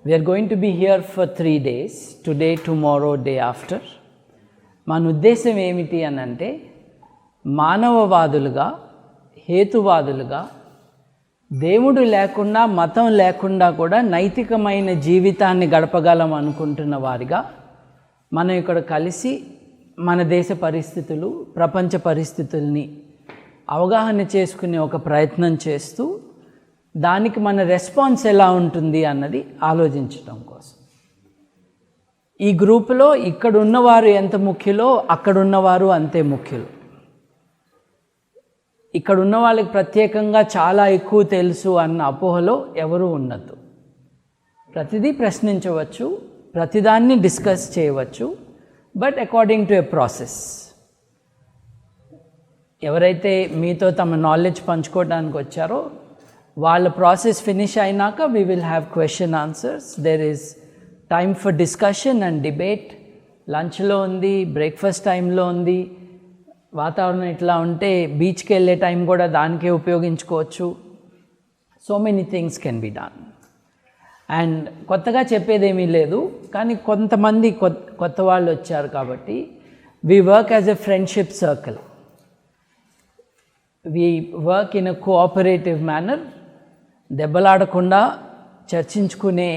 We are going to be here for 3 days, today, tomorrow, day after. మన ఉద్దేశం ఏమిటి అని అంటే మానవవాదులుగా, హేతువాదులుగా, దేవుడు లేకుండా, మతం లేకుండా కూడా నైతికమైన జీవితాన్ని గడపగలం అనుకుంటున్న వారిగా మనం ఇక్కడ కలిసి మన దేశ పరిస్థితులు, ప్రపంచ పరిస్థితుల్ని అవగాహన చేసుకునే ఒక ప్రయత్నం చేస్తూ దానికి మన రెస్పాన్స్ ఎలా ఉంటుంది అన్నది ఆలోచించడం కోసం. ఈ గ్రూపులో ఇక్కడ ఉన్నవారు ఎంత ముఖ్యులో అక్కడ ఉన్నవారు అంతే ముఖ్యులు. ఇక్కడ ఉన్న వాళ్ళకి ప్రత్యేకంగా చాలా ఎక్కువ తెలుసు అన్న అపోహలో ఎవరూ ఉండద్దు. ప్రతిదీ ప్రశ్నించవచ్చు, ప్రతిదాన్ని డిస్కస్ చేయవచ్చు, but according to a process. ఎవరైతే మీతో తమ నాలెడ్జ్ పంచుకోవడానికి వచ్చారో వాళ్ళ ప్రాసెస్ ఫినిష్ అయినాక we will have question answers. There is time for discussion and debate. లంచ్లో ఉంది, బ్రేక్ఫాస్ట్ టైంలో ఉంది. వాతావరణం ఇట్లా ఉంటే బీచ్కి వెళ్ళే టైం కూడా దానికే ఉపయోగించుకోవచ్చు. So many things can be done. And కొత్తగా చెప్పేదేమీ లేదు, కానీ కొంతమంది కొత్త వాళ్ళు వచ్చారు కాబట్టి we work as a friendship circle. We work in a cooperative manner. దెబ్బలాడకుండా చర్చించుకునే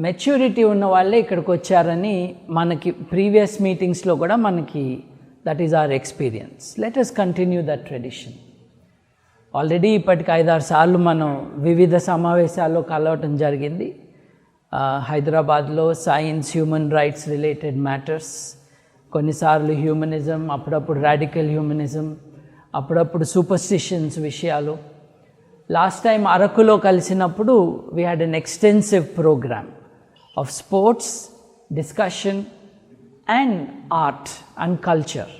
మెచ్యూరిటీ ఉన్న వాళ్ళే ఇక్కడికి వచ్చారని మనకి ప్రీవియస్ మీటింగ్స్లో కూడా మనకి that is our experience. Let us continue that tradition. Already ఇప్పటికి 5-6 సార్లు మనం వివిధ సమావేశాల్లో కలవటం జరిగింది. హైదరాబాద్లో science, human rights related matters, కొన్నిసార్లు హ్యూమనిజం, అప్పుడప్పుడు రాడికల్ హ్యూమనిజం, అప్పుడప్పుడు సూపర్స్టిషన్స్ విషయాలు. లాస్ట్ టైం అరకులో కలిసినప్పుడు we had an extensive programme of sports, discussion and art and culture.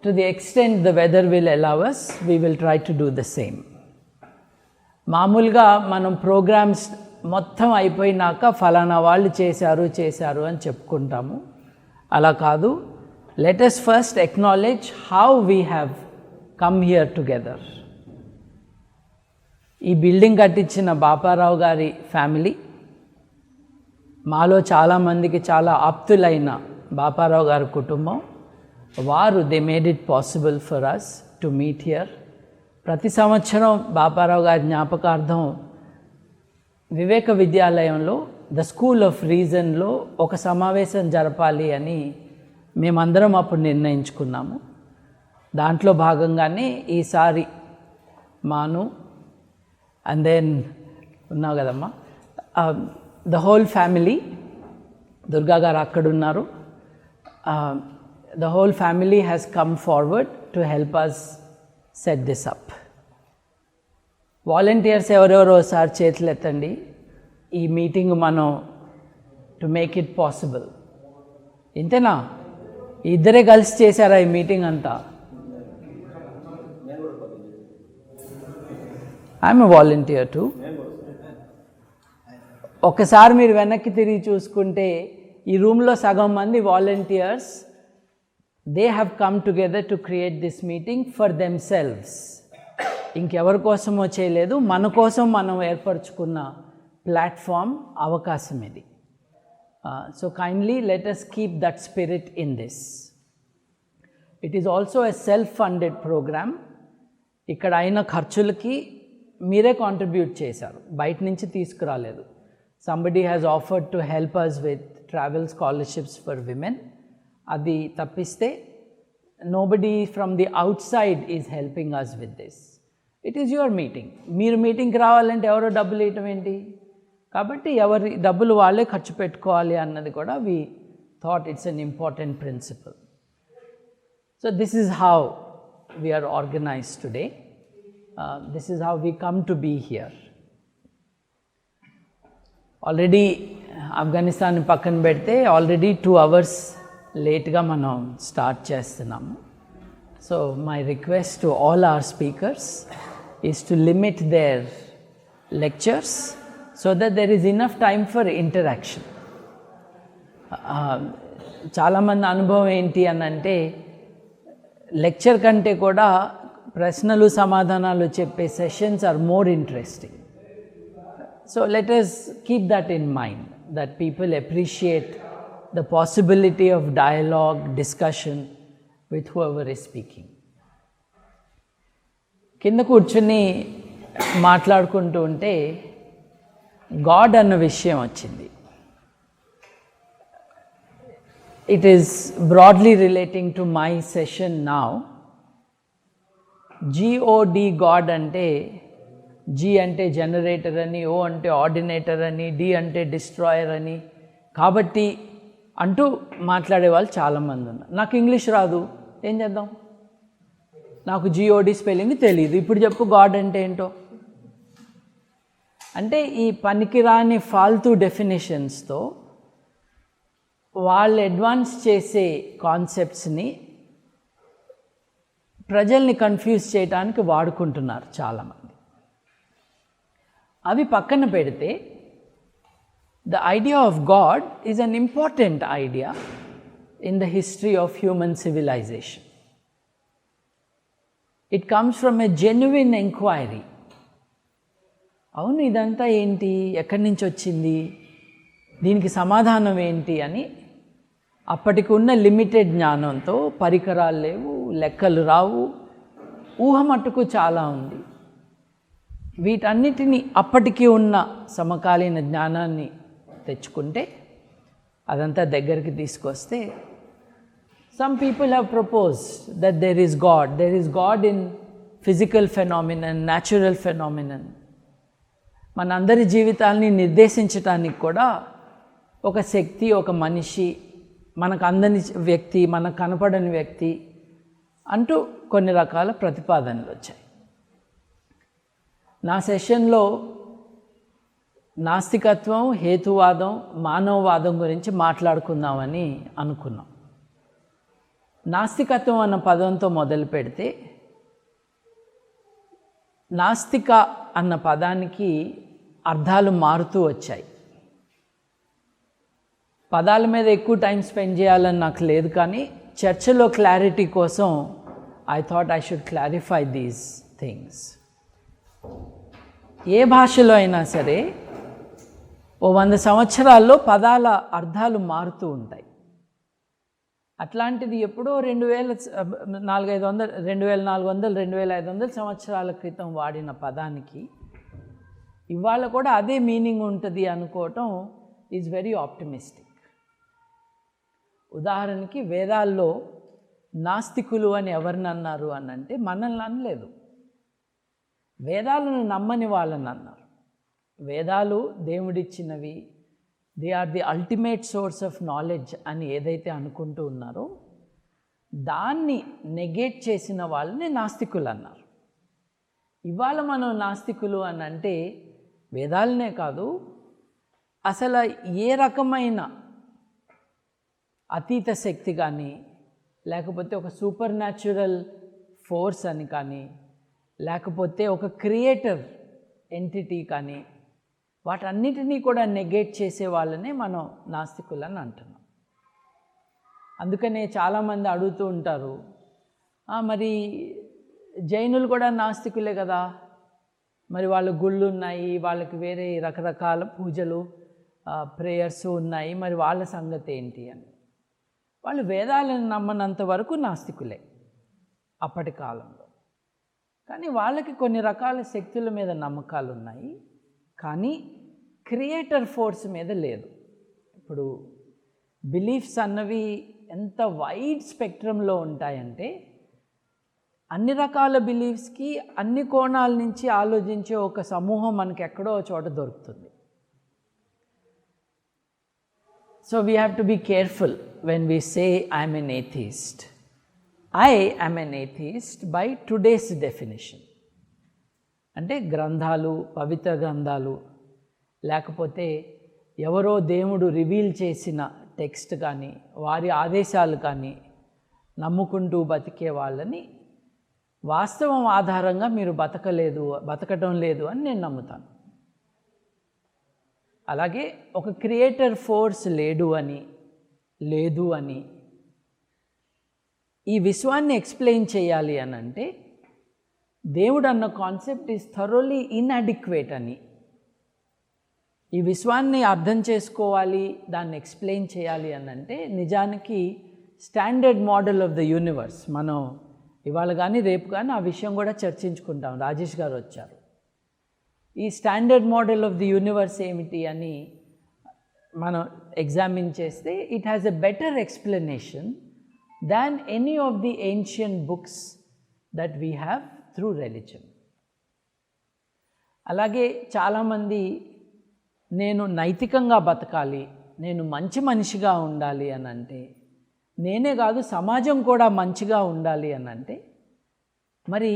To the extent the weather will allow us, we will try to do the same. మామూలుగా మనం programmes మొత్తం అయిపోయినాక ఫలానా వాళ్ళు చేశారు అని చెప్పుకుంటాము. అలా కాదు. Let us first acknowledge how we have come here together. ఈ బిల్డింగ్ కట్టించిన బాపారావు గారి ఫ్యామిలీ, మాలో చాలామందికి చాలా ఆప్తులైన బాపారావు గారి కుటుంబం, వారు they made it possible for us to meet here. ప్రతి సంవత్సరం బాపారావు గారి జ్ఞాపకార్థం వివేక విద్యాలయంలో ద స్కూల్ ఆఫ్ రీజన్లో ఒక సమావేశం జరపాలి అని మేమందరం అప్పుడు నిర్ణయించుకున్నాము. దాంట్లో భాగంగానే ఈసారి మాను అండ్ దెన్ ఉన్నావు కదమ్మా, ద హోల్ ఫ్యామిలీ, దుర్గా గారు అక్కడున్నారు, the whole family has come forward to help us set this up. Volunteers ఎవరెవరో ఒకసారి చేతులు ఎత్తండి. ఈ మీటింగ్ మనం టు మేక్ ఇట్ పాసిబుల్. ఇంతేనా? ఇద్దరే కలిసి చేశారా ఈ మీటింగ్ అంతా? I'm a volunteer to. ఒకసారి మీరు వెనక్కి తిరిగి చూసుకుంటే ఈ రూమ్లో సగం మంది volunteers, they have come together to create this meeting for themselves. ఇంకెవరి కోసమో చేయలేదు, మన కోసం మనం ఏర్పరచుకున్న ప్లాట్ఫామ్, అవకాశం ఇది. So kindly let us keep that spirit in this. It is also a self-funded program. ఇక్కడ అయిన ఖర్చులకి మీరే కాంట్రిబ్యూట్ చేశారు, బయట నుంచి తీసుకురాలేదు. somebody has offered to help us with travel scholarships for women. అది తప్పిస్తే nobody from the outside is helping us with this. It is your meeting. మీరు మీటింగ్కి రావాలంటే ఎవరో డబ్బులు ఇవ్వటం ఏంటి? కాబట్టి ఎవరి డబ్బులు వాళ్ళే ఖర్చు పెట్టుకోవాలి అన్నది కూడా we thought it's an important principle. So this is how we are organized today. This is how we come to be here. Already Afghanistan పక్కన పెడితే ఆల్రెడీ 2 hours లేట్గా మనం స్టార్ట్ చేస్తున్నాము. So my request to all our speakers is to limit their lectures so that there is enough time for interaction. చాలామంది అనుభవం ఏంటి అని అంటే లెక్చర్ కంటే కూడా ప్రశ్నలు సమాధానాలు చెప్పే sessions are more interesting. So let us keep that in mind, that people appreciate the possibility of dialogue, discussion with whoever is speaking. కింద కూర్చుని మాట్లాడుకుంటూ ఉంటే గాడ్ అన్న విషయం వచ్చింది. It is broadly relating to my session now. God, God అంటే G అంటే generator అని, O అంటే ఆర్డినేటర్ అని, D అంటే డిస్ట్రాయర్ అని, కాబట్టి అంటూ మాట్లాడే వాళ్ళు చాలామంది ఉన్నారు. నాకు ఇంగ్లీష్ రాదు, ఏం చేద్దాం? నాకు GOD స్పెల్లింగ్ తెలియదు, ఇప్పుడు చెప్పు గాడ్ అంటే ఏంటో. అంటే ఈ పనికిరాని ఫాల్తూ డెఫినేషన్స్తో వాళ్ళు అడ్వాన్స్ చేసే కాన్సెప్ట్స్ని ప్రజల్ని కన్ఫ్యూజ్ చేయడానికి వాడుకుంటున్నారు చాలామంది. అవి పక్కన పెడితే the idea of God is an important idea in the history of human civilization. It comes from a genuine enquiry. అవును, ఇదంతా ఏంటి, ఎక్కడి నుంచి వచ్చింది, దీనికి సమాధానం ఏంటి అని అప్పటికి ఉన్న లిమిటెడ్ జ్ఞానంతో, పరికరాలు లేవు, లెక్కలు రావు, ఊహ మట్టుకు చాలా ఉంది. వీటన్నిటినీ అప్పటికి ఉన్న సమకాలీన జ్ఞానాన్ని తెచ్చుకుంటే, అదంతా దగ్గరికి తీసుకొస్తే, some people have proposed that there is God in physical phenomenon, natural phenomenon. మనందరి జీవితాల్ని నిర్దేశించడానికి కూడా ఒక శక్తి, ఒక మనిషి, మనకు అందని వ్యక్తి, మనకు కనపడని వ్యక్తి అంటూ కొన్ని రకాల ప్రతిపాదనలు వచ్చాయి. నా సెషన్లో నాస్తికత్వం, హేతువాదం, మానవవాదం గురించి మాట్లాడుకుందామని అనుకున్నాం. నాస్తికత్వం అన్న పదంతో మొదలు పెడితే, నాస్తిక అన్న పదానికి అర్థాలు మారుతూ వచ్చాయి. పదాల మీద ఎక్కువ టైం స్పెండ్ చేయాలని నాకు లేదు, కానీ చర్చలో క్లారిటీ కోసం I thought I should clarify these things. ఏ భాషలో అయినా సరే ఓ 100 సంవత్సరాల్లో పదాల అర్థాలు మారుతూ ఉంటాయి. అట్లాంటిది ఎప్పుడో 2400, 2500 సంవత్సరాల క్రితం వాడిన పదానికి ఇవాళ కూడా అదే మీనింగ్ ఉంటుంది అనుకోవటం ఈజ్ వెరీ ఆప్టిమిస్టిక్. ఉదాహరణకి వేదాల్లో నాస్తికులు అని ఎవరిని అన్నారు అని అంటే మనల్ని అనలేదు, వేదాలను నమ్మని వాళ్ళని అన్నారు. వేదాలు దేవుడిచ్చినవి, they are the ultimate source of knowledge అని ఏదైతే అనుకుంటూ ఉన్నారో దాన్ని నెగేట్ చేసిన వాళ్ళని నాస్తికులు అన్నారు. ఇవాళ మనం నాస్తికులు అని అంటే వేదాలనే కాదు, అసలు ఏ రకమైన అతీత శక్తి కానీ, లేకపోతే ఒక సూపర్ న్యాచురల్ ఫోర్స్ అని కానీ, లేకపోతే ఒక క్రియేటర్ ఎంటిటీ కానీ, వాటన్నిటినీ కూడా నెగేట్ చేసే వాళ్ళనే మనం నాస్తికులని అంటున్నాం. అందుకనే చాలామంది అడుగుతూ ఉంటారు, మరి జైనులు కూడా నాస్తికులే కదా, మరి వాళ్ళ గుళ్ళు ఉన్నాయి, వాళ్ళకి వేరే రకరకాల పూజలు, ప్రేయర్స్ ఉన్నాయి, మరి వాళ్ళ సంగతి ఏంటి అని. వాళ్ళు వేదాలను నమ్మనంత వరకు నాస్తికులే అప్పటి కాలంలో. కానీ వాళ్ళకి కొన్ని రకాల శక్తుల మీద నమ్మకాలు ఉన్నాయి, కానీ క్రియేటర్ ఫోర్స్ మీద లేదు. ఇప్పుడు బిలీఫ్స్ అన్నవి ఎంత వైడ్ స్పెక్ట్రంలో ఉంటాయంటే, అన్ని రకాల బిలీఫ్స్కి అన్ని కోణాల నుంచి ఆలోచించే ఒక సమూహం మనకి ఎక్కడో చోట దొరుకుతుంది. So we have to be careful when we say I am an atheist. I am an atheist by today's definition. అంటే గ్రంథాలు, పవిత్ర గ్రంథాలు, లేకపోతే ఎవరో దేవుడు రివీల్ చేసిన టెక్స్ట్ కానీ, వారి ఆదేశాలు కానీ నమ్ముకుంటూ బతికే వాళ్ళని వాస్తవం ఆధారంగా మీరు బతకటం లేదు అని నేను నమ్ముతాను. అలాగే ఒక క్రియేటర్ ఫోర్స్ లేదు అని ఈ విశ్వాన్ని ఎక్స్ప్లెయిన్ చేయాలి అని అంటే, దేవుడు అన్న కాన్సెప్ట్ ఈజ్ థరోలీ ఇన్అడిక్వేట్ అని, ఈ విశ్వాన్ని అర్థం చేసుకోవాలి, దాన్ని ఎక్స్ప్లెయిన్ చేయాలి అని అంటే నిజానికి standard model of the universe మనం ఇవాళ కానీ రేపు కానీ ఆ విషయం కూడా చర్చించుకుంటాం. రాజేష్ గారు వచ్చారు. ఈ standard model of the universe ఏమిటి అని మనం ఎగ్జామిన్ చేస్తే it has a better explanation than any of the ancient books that we have through religion. అలాగే చాలామంది నేను నైతికంగా బతకాలి, నేను మంచి మనిషిగా ఉండాలి అని అంటే, నేనే కాదు సమాజం కూడా మంచిగా ఉండాలి అని అంటే, మరి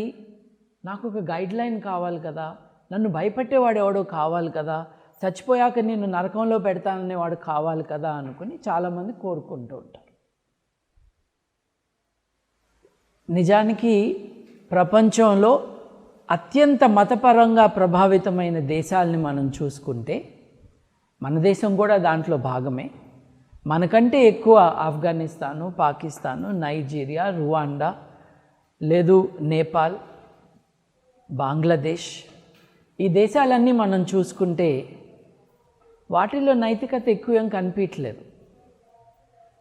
నాకు ఒక గైడ్లైన్ కావాలి కదా, నన్ను భయపెట్టేవాడు ఎవడో కావాలి కదా, చచ్చిపోయాక నేను నరకంలో పెడతాననేవాడు కావాలి కదా అనుకుని చాలామంది కోరుకుంటూ ఉంటారు. నిజానికి ప్రపంచంలో అత్యంత మతపరంగా ప్రభావితమైన దేశాలని మనం చూసుకుంటే మన దేశం కూడా దాంట్లో భాగమే. మనకంటే ఎక్కువ ఆఫ్ఘనిస్తాను, పాకిస్తాను, నైజీరియా, రువాండా, లేదు నేపాల్, బంగ్లాదేశ్, ఈ దేశాలన్నీ మనం చూసుకుంటే వాటిల్లో నైతికత ఎక్కువ ఏం కనిపించలేదు.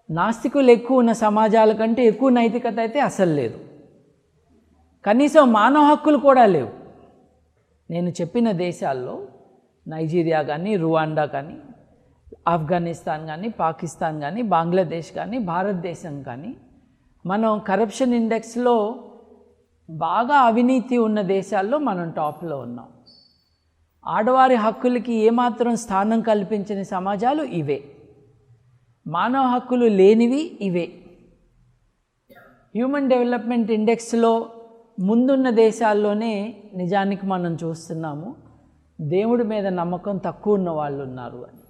నాస్తికులు ఎక్కువ ఉన్న సమాజాల కంటే ఎక్కువ నైతికత అయితే అసలు లేదు. కనీసం మానవ హక్కులు కూడా లేవు. నేను చెప్పిన దేశాల్లో నైజీరియా కానీ, రువాండా కానీ, ఆఫ్ఘనిస్తాన్ కానీ, పాకిస్తాన్ కానీ, బంగ్లాదేశ్ కానీ, భారతదేశం కానీ మనం కరప్షన్ ఇండెక్స్లో బాగా అవినీతి ఉన్న దేశాల్లో మనం టాప్లో ఉన్నాం. ఆడవారి హక్కులకి ఏమాత్రం స్థానం కల్పించని సమాజాలు ఇవే. మానవ హక్కులు లేనివి ఇవే. హ్యూమన్ డెవలప్మెంట్ ఇండెక్స్లో ముందున్న దేశాల్లోనే నిజానికి మనం చూస్తున్నాము దేవుడి మీద నమ్మకం తక్కువ ఉన్న వాళ్ళు ఉన్నారు అని.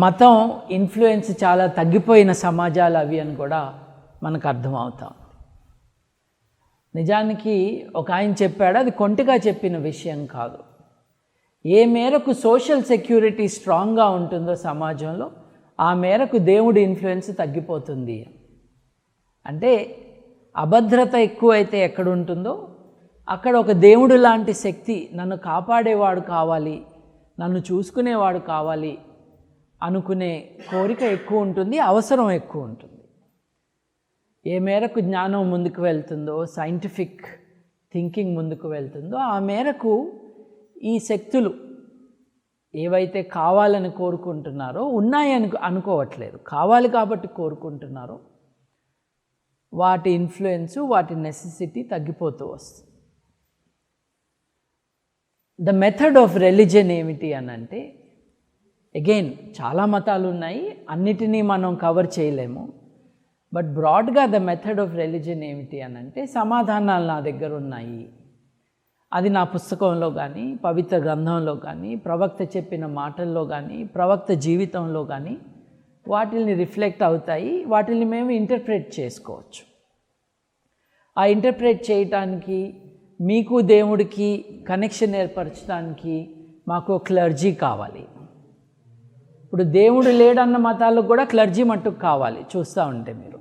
మతం ఇన్ఫ్లుయెన్స్ చాలా తగ్గిపోయిన సమాజాలు అవి అని కూడా మనకు అర్థమవుతాం. నిజానికి ఒక ఆయన చెప్పాడు, అది కొంటిగా చెప్పిన విషయం కాదు. ఏ మేరకు సోషల్ సెక్యూరిటీ స్ట్రాంగ్గా ఉంటుందో సమాజంలో ఆ మేరకు దేవుడి ఇన్ఫ్లుయెన్స్ తగ్గిపోతుంది. అంటే అభద్రత ఎక్కువైతే ఎక్కడ ఉంటుందో అక్కడ ఒక దేవుడు లాంటి శక్తి, నన్ను కాపాడేవాడు కావాలి, నన్ను చూసుకునేవాడు కావాలి అనుకునే కోరిక ఎక్కువ ఉంటుంది, అవసరం ఎక్కువ ఉంటుంది. ఏ మేరకు జ్ఞానం ముందుకు వెళ్తుందో, సైంటిఫిక్ థింకింగ్ ముందుకు వెళ్తుందో ఆ మేరకు ఈ శక్తులు ఏవైతే కావాలని కోరుకుంటున్నారో, ఉన్నాయని అనుకోవట్లేదు, కావాలి కాబట్టి కోరుకుంటున్నారో, వాటి ఇన్ఫ్లుయెన్సు, వాటి నెసెసిటీ తగ్గిపోతూ వస్తుంది. ద మెథడ్ ఆఫ్ రిలిజన్ ఏమిటి అని అంటే, అగైన్ చాలా మతాలు ఉన్నాయి, అన్నిటినీ మనం కవర్ చేయలేము. బట్ బ్రాడ్గా ద మెథడ్ ఆఫ్ రిలిజన్ ఏమిటి అని అంటే, సమాధానాలు నా దగ్గర ఉన్నాయి, అది నా పుస్తకంలో కానీ, పవిత్ర గ్రంథంలో కానీ, ప్రవక్త చెప్పిన మాటల్లో కానీ, ప్రవక్త జీవితంలో కానీ వాటిని రిఫ్లెక్ట్ అవుతాయి. వాటిని మేము ఇంటర్ప్రెట్ చేసుకోవచ్చు. ఆ ఇంటర్ప్రెట్ చేయటానికి, మీకు దేవుడికి కనెక్షన్ ఏర్పరచడానికి మాకు క్లర్జీ కావాలి. ఇప్పుడు దేవుడు లేడన్న మతాలకు కూడా క్లర్జీ మట్టుకు కావాలి, చూస్తూ ఉంటే మీరు.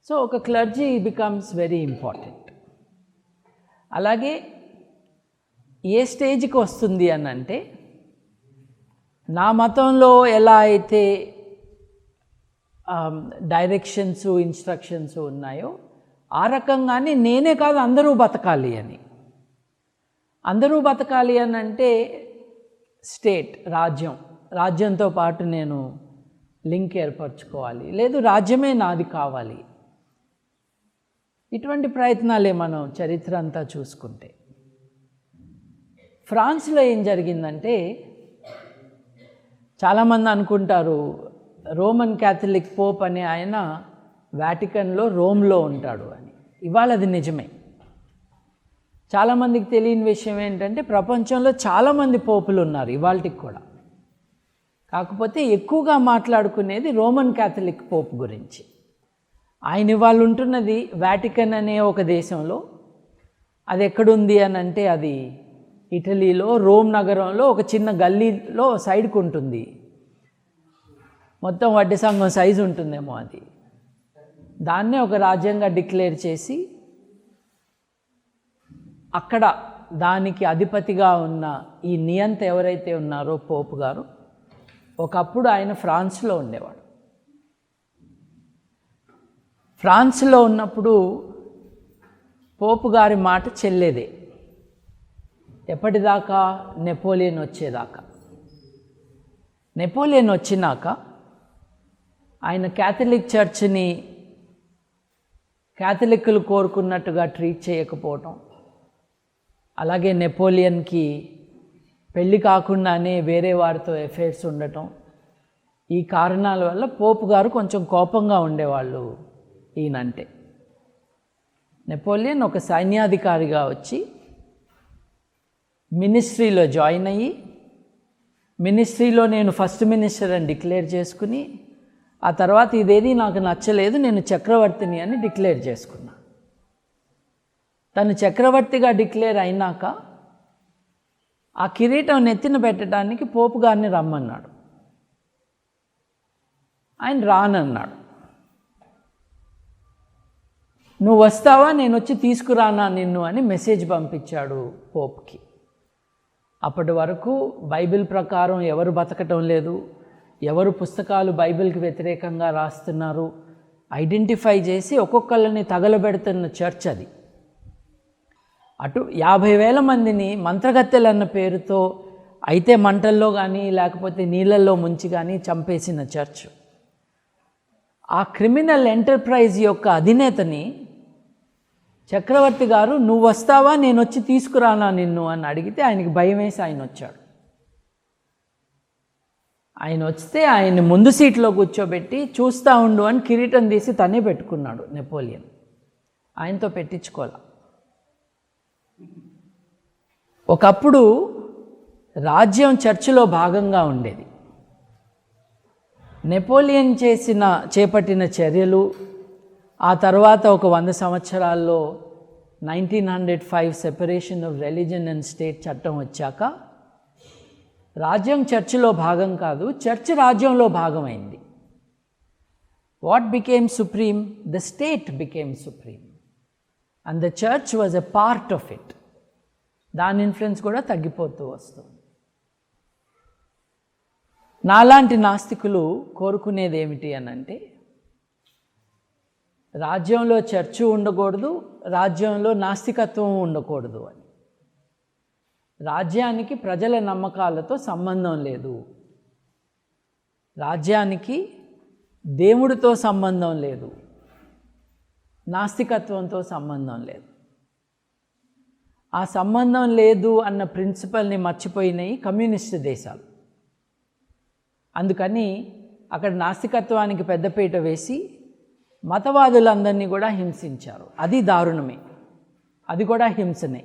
సో ఒక క్లర్జీ బికమ్స్ వెరీ ఇంపార్టెంట్. అలాగే ఏ స్టేజ్కి వస్తుంది అని అంటే, నా మతంలో ఎలా అయితే డైరెక్షన్స్, ఇన్స్ట్రక్షన్స్ ఉన్నాయో ఆ రకంగానే నేనే కాదు అందరూ బతకాలి అని. అందరూ బతకాలి అని అంటే స్టేట్, రాజ్యంతో పాటు నేను లింక్ ఏర్పరచుకోవాలి, లేదు రాజ్యమే నాది కావాలి. ఇటువంటి ప్రయత్నాలే మనం చరిత్ర అంతా చూసుకుంటే. ఫ్రాన్స్లో ఏం జరిగిందంటే, చాలామంది అనుకుంటారు రోమన్ క్యాథలిక్ పోప్ అనే ఆయన వాటికన్లో, రోమ్లో ఉంటాడు అని. ఇవాళ అది నిజమే. చాలామందికి తెలియని విషయం ఏంటంటే, ప్రపంచంలో చాలామంది పోపులు ఉన్నారు ఇవాళకి కూడా. కాకపోతే ఎక్కువగా మాట్లాడుకునేది రోమన్ క్యాథలిక్ పోప్ గురించి. ఆయన ఇవాళ ఉంటున్నది వాటికన్ అనే ఒక దేశంలో. అది ఎక్కడుంది అని అంటే, అది ఇటలీలో రోమ్ నగరంలో ఒక చిన్న గల్లీలో సైడ్కు ఉంటుంది. మొత్తం వడ్డీ సంఘం సైజు ఉంటుందేమో అది. దాన్నే ఒక రాజ్యంగా డిక్లేర్ చేసి అక్కడ దానికి అధిపతిగా ఉన్న ఈ నియంత ఎవరైతే ఉన్నారో పోపు గారు, ఒకప్పుడు ఆయన ఫ్రాన్స్లో ఉండేవాడు. ఫ్రాన్స్లో ఉన్నప్పుడు పోపు గారి మాట చెల్లేదే. ఎప్పటిదాకా? నెపోలియన్ వచ్చేదాకా. నెపోలియన్ వచ్చినాక ఆయన క్యాథలిక్ చర్చ్ని క్యాథలిక్కులు కోరుకున్నట్టుగా ట్రీట్ చేయకపోవటం, అలాగే నెపోలియన్కి పెళ్ళి కాకుండానే వేరే వారితో ఎఫైర్స్ ఉండటం, ఈ కారణాల వల్ల పోపు గారు కొంచెం కోపంగా ఉండేవాళ్ళు ఈయనంటే. నెపోలియన్ ఒక సైన్యాధికారిగా వచ్చి మినిస్ట్రీలో జాయిన్ అయ్యి, మినిస్ట్రీలో నేను ఫస్ట్ మినిస్టర్ అని డిక్లేర్ చేసుకుని, ఆ తర్వాత ఇదేది నాకు నచ్చలేదు, నేను చక్రవర్తిని అని డిక్లేర్ చేసుకున్నా. తను చక్రవర్తిగా డిక్లేర్ అయినాక ఆ కిరీటం నెత్తిన పెట్టడానికి పోపు గారిని రమ్మన్నాడు. ఆయన రానన్నాడు. నువ్వు వస్తావా, నేను వచ్చి తీసుకురానా నిన్ను అని మెసేజ్ పంపించాడు పోప్కి. అప్పటి వరకు బైబిల్ ప్రకారం ఎవరు బతకటం లేదు, ఎవరు పుస్తకాలు బైబిల్కి వ్యతిరేకంగా రాస్తున్నారు ఐడెంటిఫై చేసి ఒక్కొక్కళ్ళని తగలబెడుతున్న చర్చ్ అది. అటు 50,000 మందిని మంత్రగత్తెలన్న పేరుతో అయితే మంటల్లో కానీ లేకపోతే నీళ్ళల్లో ముంచి కానీ చంపేసిన చర్చ్. ఆ క్రిమినల్ ఎంటర్ప్రైజ్ యొక్క అధినేతని చక్రవర్తి గారు నువ్వు వస్తావా, నేను వచ్చి తీసుకురానా నిన్ను అని అడిగితే ఆయనకి భయం వేసి ఆయన వచ్చాడు. ఆయన వస్తే ఆయన్ని ముందు సీట్లో కూర్చోబెట్టి చూస్తూ ఉండు అని కిరీటం తీసి తనే పెట్టుకున్నాడు నెపోలియన్. ఆయనతో పెట్టించుకోలే. ఒకప్పుడు రాజ్యం చర్చిలో భాగంగా ఉండేది. నెపోలియన్ చేపట్టిన చర్యలు, ఆ తర్వాత ఒక 100 సంవత్సరాల్లో 1905 separation of religion and state చట్టం వచ్చాక రాజ్యం చర్చిలో భాగం కాదు, చర్చ్ రాజ్యంలో భాగమైంది. What became supreme? The state became supreme and the church was a part of it. దాని ఇన్ఫ్లుయెన్స్ కూడా తగ్గిపోతూ వస్తుంది. నాలాంటి నాస్తికులు కోరుకునేది ఏమిటి అని అంటే, రాజ్యంలో చర్చ్ ఉండకూడదు, రాజ్యంలో నాస్తికత్వం ఉండకూడదు అని. రాజ్యానికి ప్రజల నమ్మకాలతో సంబంధం లేదు, రాజ్యానికి దేవుడితో సంబంధం లేదు, నాస్తికత్వంతో సంబంధం లేదు. ఆ సంబంధం లేదు అన్న ప్రిన్సిపల్ని మర్చిపోయినాయి కమ్యూనిస్ట్ దేశాలు. అందుకని అక్కడ నాస్తికత్వానికి పెద్దపీట వేసి మతవాదులందరినీ కూడా హింసించారు. అది దారుణమే, అది కూడా హింసనే,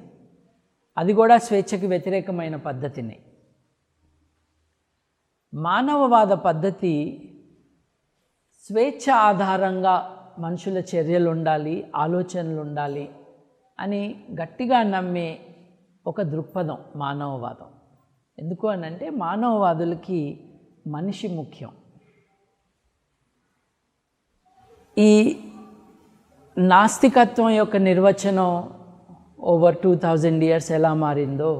అది కూడా స్వేచ్ఛకి వ్యతిరేకమైన పద్ధతినే. మానవవాద పద్ధతి స్వేచ్ఛ ఆధారంగా మనుషుల చర్యలు ఉండాలి, ఆలోచనలు ఉండాలి అని గట్టిగా నమ్మే ఒక దృక్పథం మానవవాదం. ఎందుకు అనంటే మానవవాదులకి మనిషి ముఖ్యం. ఈ నాస్తికత్వం యొక్క నిర్వచనం ఓవర్ 2000 ఇయర్స్ ఎలా మారిందో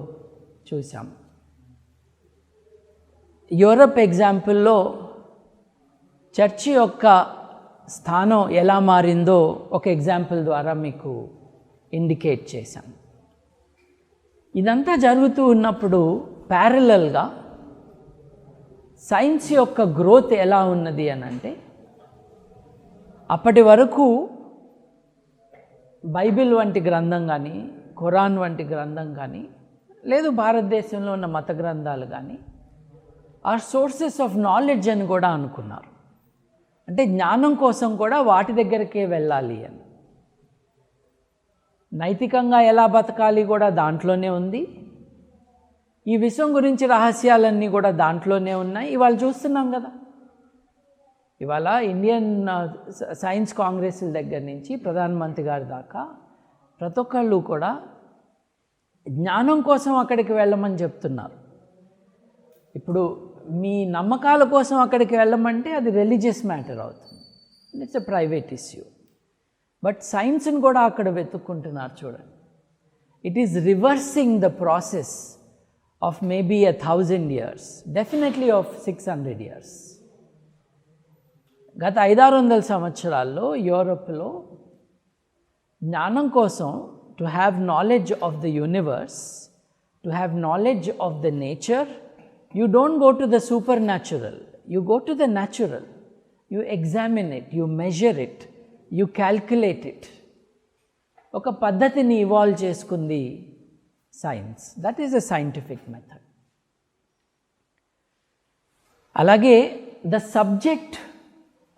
చూసాం. యూరప్ ఎగ్జాంపుల్లో చర్చి యొక్క స్థానం ఎలా మారిందో ఒక ఎగ్జాంపుల్ ద్వారా మీకు ఇండికేట్ చేశాం. ఇదంతా జరుగుతూ ఉన్నప్పుడు ప్యారలల్గా సైన్స్ యొక్క గ్రోత్ ఎలా ఉన్నది అని అంటే, అప్పటి వరకు బైబిల్ వంటి గ్రంథం కానీ, ఖురాన్ వంటి గ్రంథం కానీ, లేదు భారతదేశంలో ఉన్న మత గ్రంథాలు కానీ ఆర్ సోర్సెస్ ఆఫ్ నాలెడ్జ్ అని కూడా అనుకున్నారు. అంటే జ్ఞానం కోసం కూడా వాటి దగ్గరికే వెళ్ళాలి అని. నైతికంగా ఎలా బతకాలి కూడా దాంట్లోనే ఉంది. ఈ విశ్వం గురించి రహస్యాలన్నీ కూడా దాంట్లోనే ఉన్నాయి. ఇవాళ చూస్తున్నాం కదా, ఇవాళ ఇండియన్ సైన్స్ కాంగ్రెస్ల దగ్గర నుంచి ప్రధానమంత్రి గారి దాకా ప్రతి ఒక్కళ్ళు కూడా జ్ఞానం కోసం అక్కడికి వెళ్ళమని చెప్తున్నారు. ఇప్పుడు మీ నమ్మకాల కోసం అక్కడికి వెళ్ళమంటే అది రిలీజియస్ మ్యాటర్ అవుతుంది, it's a private issue. But సైన్స్ని కూడా అక్కడ వెతుక్కుంటున్నారు చూడండి. It is reversing the process of maybe 1,000 years, definitely of 600 years. గత 500-600 సంవత్సరాల్లో యూరోప్లో జ్ఞానం కోసం, to have knowledge of the universe, to have knowledge of the nature, you don't go to the supernatural, you go to the natural. You examine it, you measure it, you calculate it. ఒక పద్ధతిని evolve చేసుకుంది సైన్స్. That is a scientific method. అలాగే the subject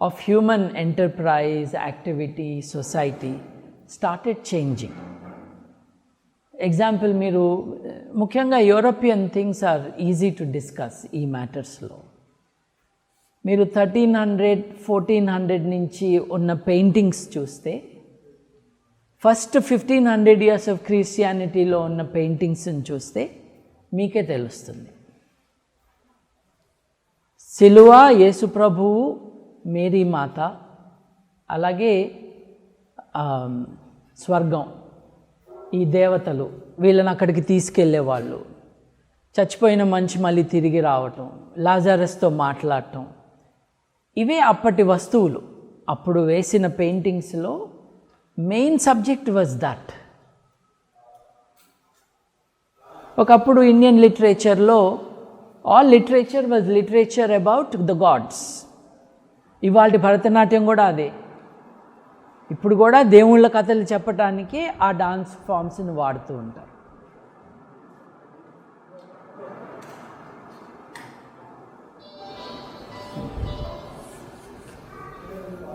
of human enterprise, activity, society started changing. Example, మీరు ముఖ్యంగా European things are easy to discuss ఈ మ్యాటర్స్లో. మీరు 1300, 1400 నుంచి ఉన్న పెయింటింగ్స్ చూస్తే, ఫస్ట్ 1500 years ఆఫ్ క్రిస్టియానిటీలో ఉన్న పెయింటింగ్స్ని చూస్తే మీకే తెలుస్తుంది. సిలువ, యేసు ప్రభువు, మేరీ మాత, అలాగే స్వర్గం, ఈ దేవతలు వీళ్ళని అక్కడికి తీసుకెళ్ళేవాళ్ళు, చచ్చిపోయిన మనిషి మళ్ళీ తిరిగి రావటం, లాజరస్తో మాట్లాడటం, ఇవే అప్పటి వస్తువులు. అప్పుడు వేసిన పెయింటింగ్స్లో మెయిన్ సబ్జెక్ట్ వాజ్ దట్. ఒకప్పుడు ఇండియన్ లిటరేచర్లో all literature was literature about the gods. ఇవాళ భరతనాట్యం కూడా అదే. ఇప్పుడు కూడా దేవుళ్ళ కథలు చెప్పటానికి ఆ డాన్స్ ఫామ్స్ని వాడుతూ ఉంటారు.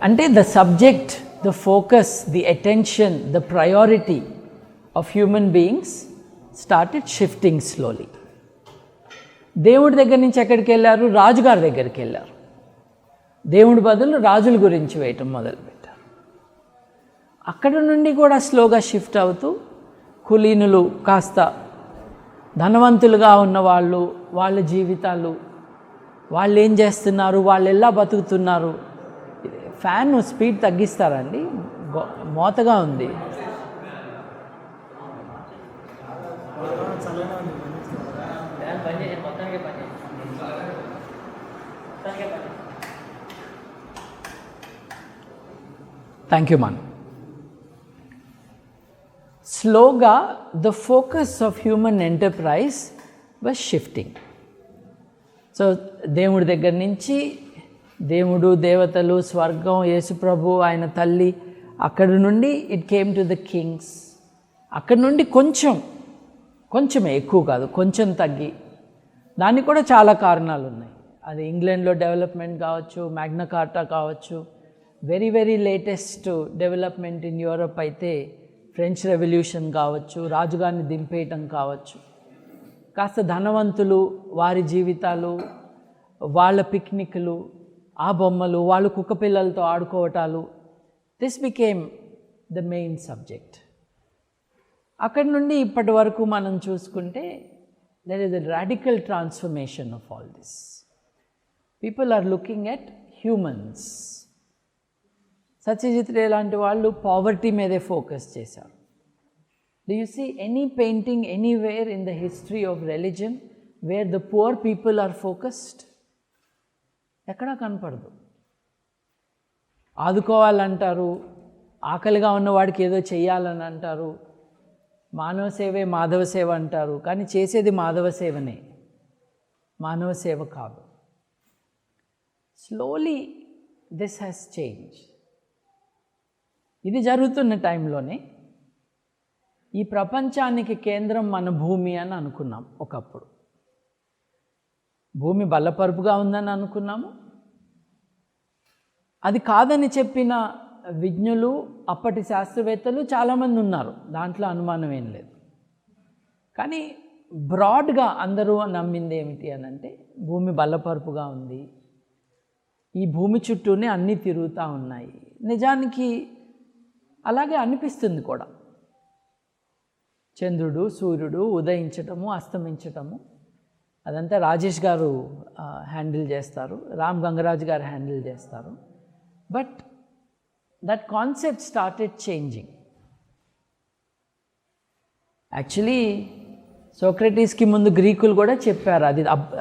అంటే the subject, the focus, the attention, the priority of human beings started shifting slowly. దేవుడి దగ్గర నుంచి ఎక్కడికి వెళ్ళారు? రాజుగారి దగ్గరికి వెళ్ళారు. దేవుడి బదులు రాజుల గురించి వేయటం మొదలుపెట్టారు. అక్కడ నుండి కూడా స్లోగా షిఫ్ట్ అవుతూ కులీనులు, కాస్త ధనవంతులుగా ఉన్నవాళ్ళు, వాళ్ళ జీవితాలు, వాళ్ళు ఏం చేస్తున్నారు, వాళ్ళు ఎలా బతుకుతున్నారు. ఫ్యాన్ స్పీడ్ తగ్గిస్తారండి, మోతగా ఉంది. Thank you man. స్లోగా the focus of human enterprise was shifting. So దేవుడి దగ్గర నుంచి దేవుడు, దేవతలు, స్వర్గం, యేసుప్రభు, ఆయన తల్లి, అక్కడి నుండి it came to the Kings. అక్కడి నుండి కొంచెమే, ఎక్కువ కాదు, కొంచెం తగ్గి. దానికి కూడా చాలా కారణాలు ఉన్నాయి. అది ఇంగ్లాండ్లో డెవలప్మెంట్ కావచ్చు, మ్యాగ్నా కార్టా కావచ్చు, very very latest development in Europe అయితే ఫ్రెంచ్ రెవల్యూషన్ కావచ్చు, రాజుగారిని దింపేయటం కావచ్చు. కాస్త ధనవంతులు, వారి జీవితాలు, వాళ్ళ పిక్నిక్లు, ఆ బొమ్మలు, వాళ్ళు కుక్క పిల్లలతో ఆడుకోవటాలు, this became the main subject. అక్కడి నుండి ఇప్పటి వరకు మనం చూసుకుంటే there is a radical transformation of all this. People are looking at humans. Satyajit Ray లాంటి వాళ్ళు పావర్టీ మీదే ఫోకస్ చేశారు. Do you see any painting anywhere in the history of religion where the poor people are focused? ఎక్కడా కనపడదు. ఆదుకోవాలంటారు, ఆకలిగా ఉన్నవాడికి ఏదో చెయ్యాలని అంటారు, మానవ సేవే మాధవ సేవ అంటారు, కానీ చేసేది మాధవ సేవనే, మానవ సేవ కాదు. Slowly this has change. ఇది జరుగుతున్న టైంలోనే ఈ ప్రపంచానికి కేంద్రం మన భూమి అని అనుకున్నాం. ఒకప్పుడు భూమి బల్లపరుపుగా ఉందని అనుకున్నాము. అది కాదని చెప్పిన విజ్ఞులు, అప్పటి శాస్త్రవేత్తలు చాలామంది ఉన్నారు, దాంట్లో అనుమానం ఏం లేదు. కానీ బ్రాడ్గా అందరూ నమ్మింది ఏమిటి అని అంటే, భూమి బల్లపరుపుగా ఉంది, ఈ భూమి చుట్టూనే అన్నీ తిరుగుతూ ఉన్నాయి. నిజానికి అలాగే అనిపిస్తుంది కూడా. చంద్రుడు, సూర్యుడు ఉదయించటము, అస్తమించటము, అదంతా రాజేష్ గారు హ్యాండిల్ చేస్తారు, రామ్ గంగరాజు గారు హ్యాండిల్ చేస్తారు. But that concept started changing. Actually సోక్రటీస్కి ముందు గ్రీకులు కూడా చెప్పారు,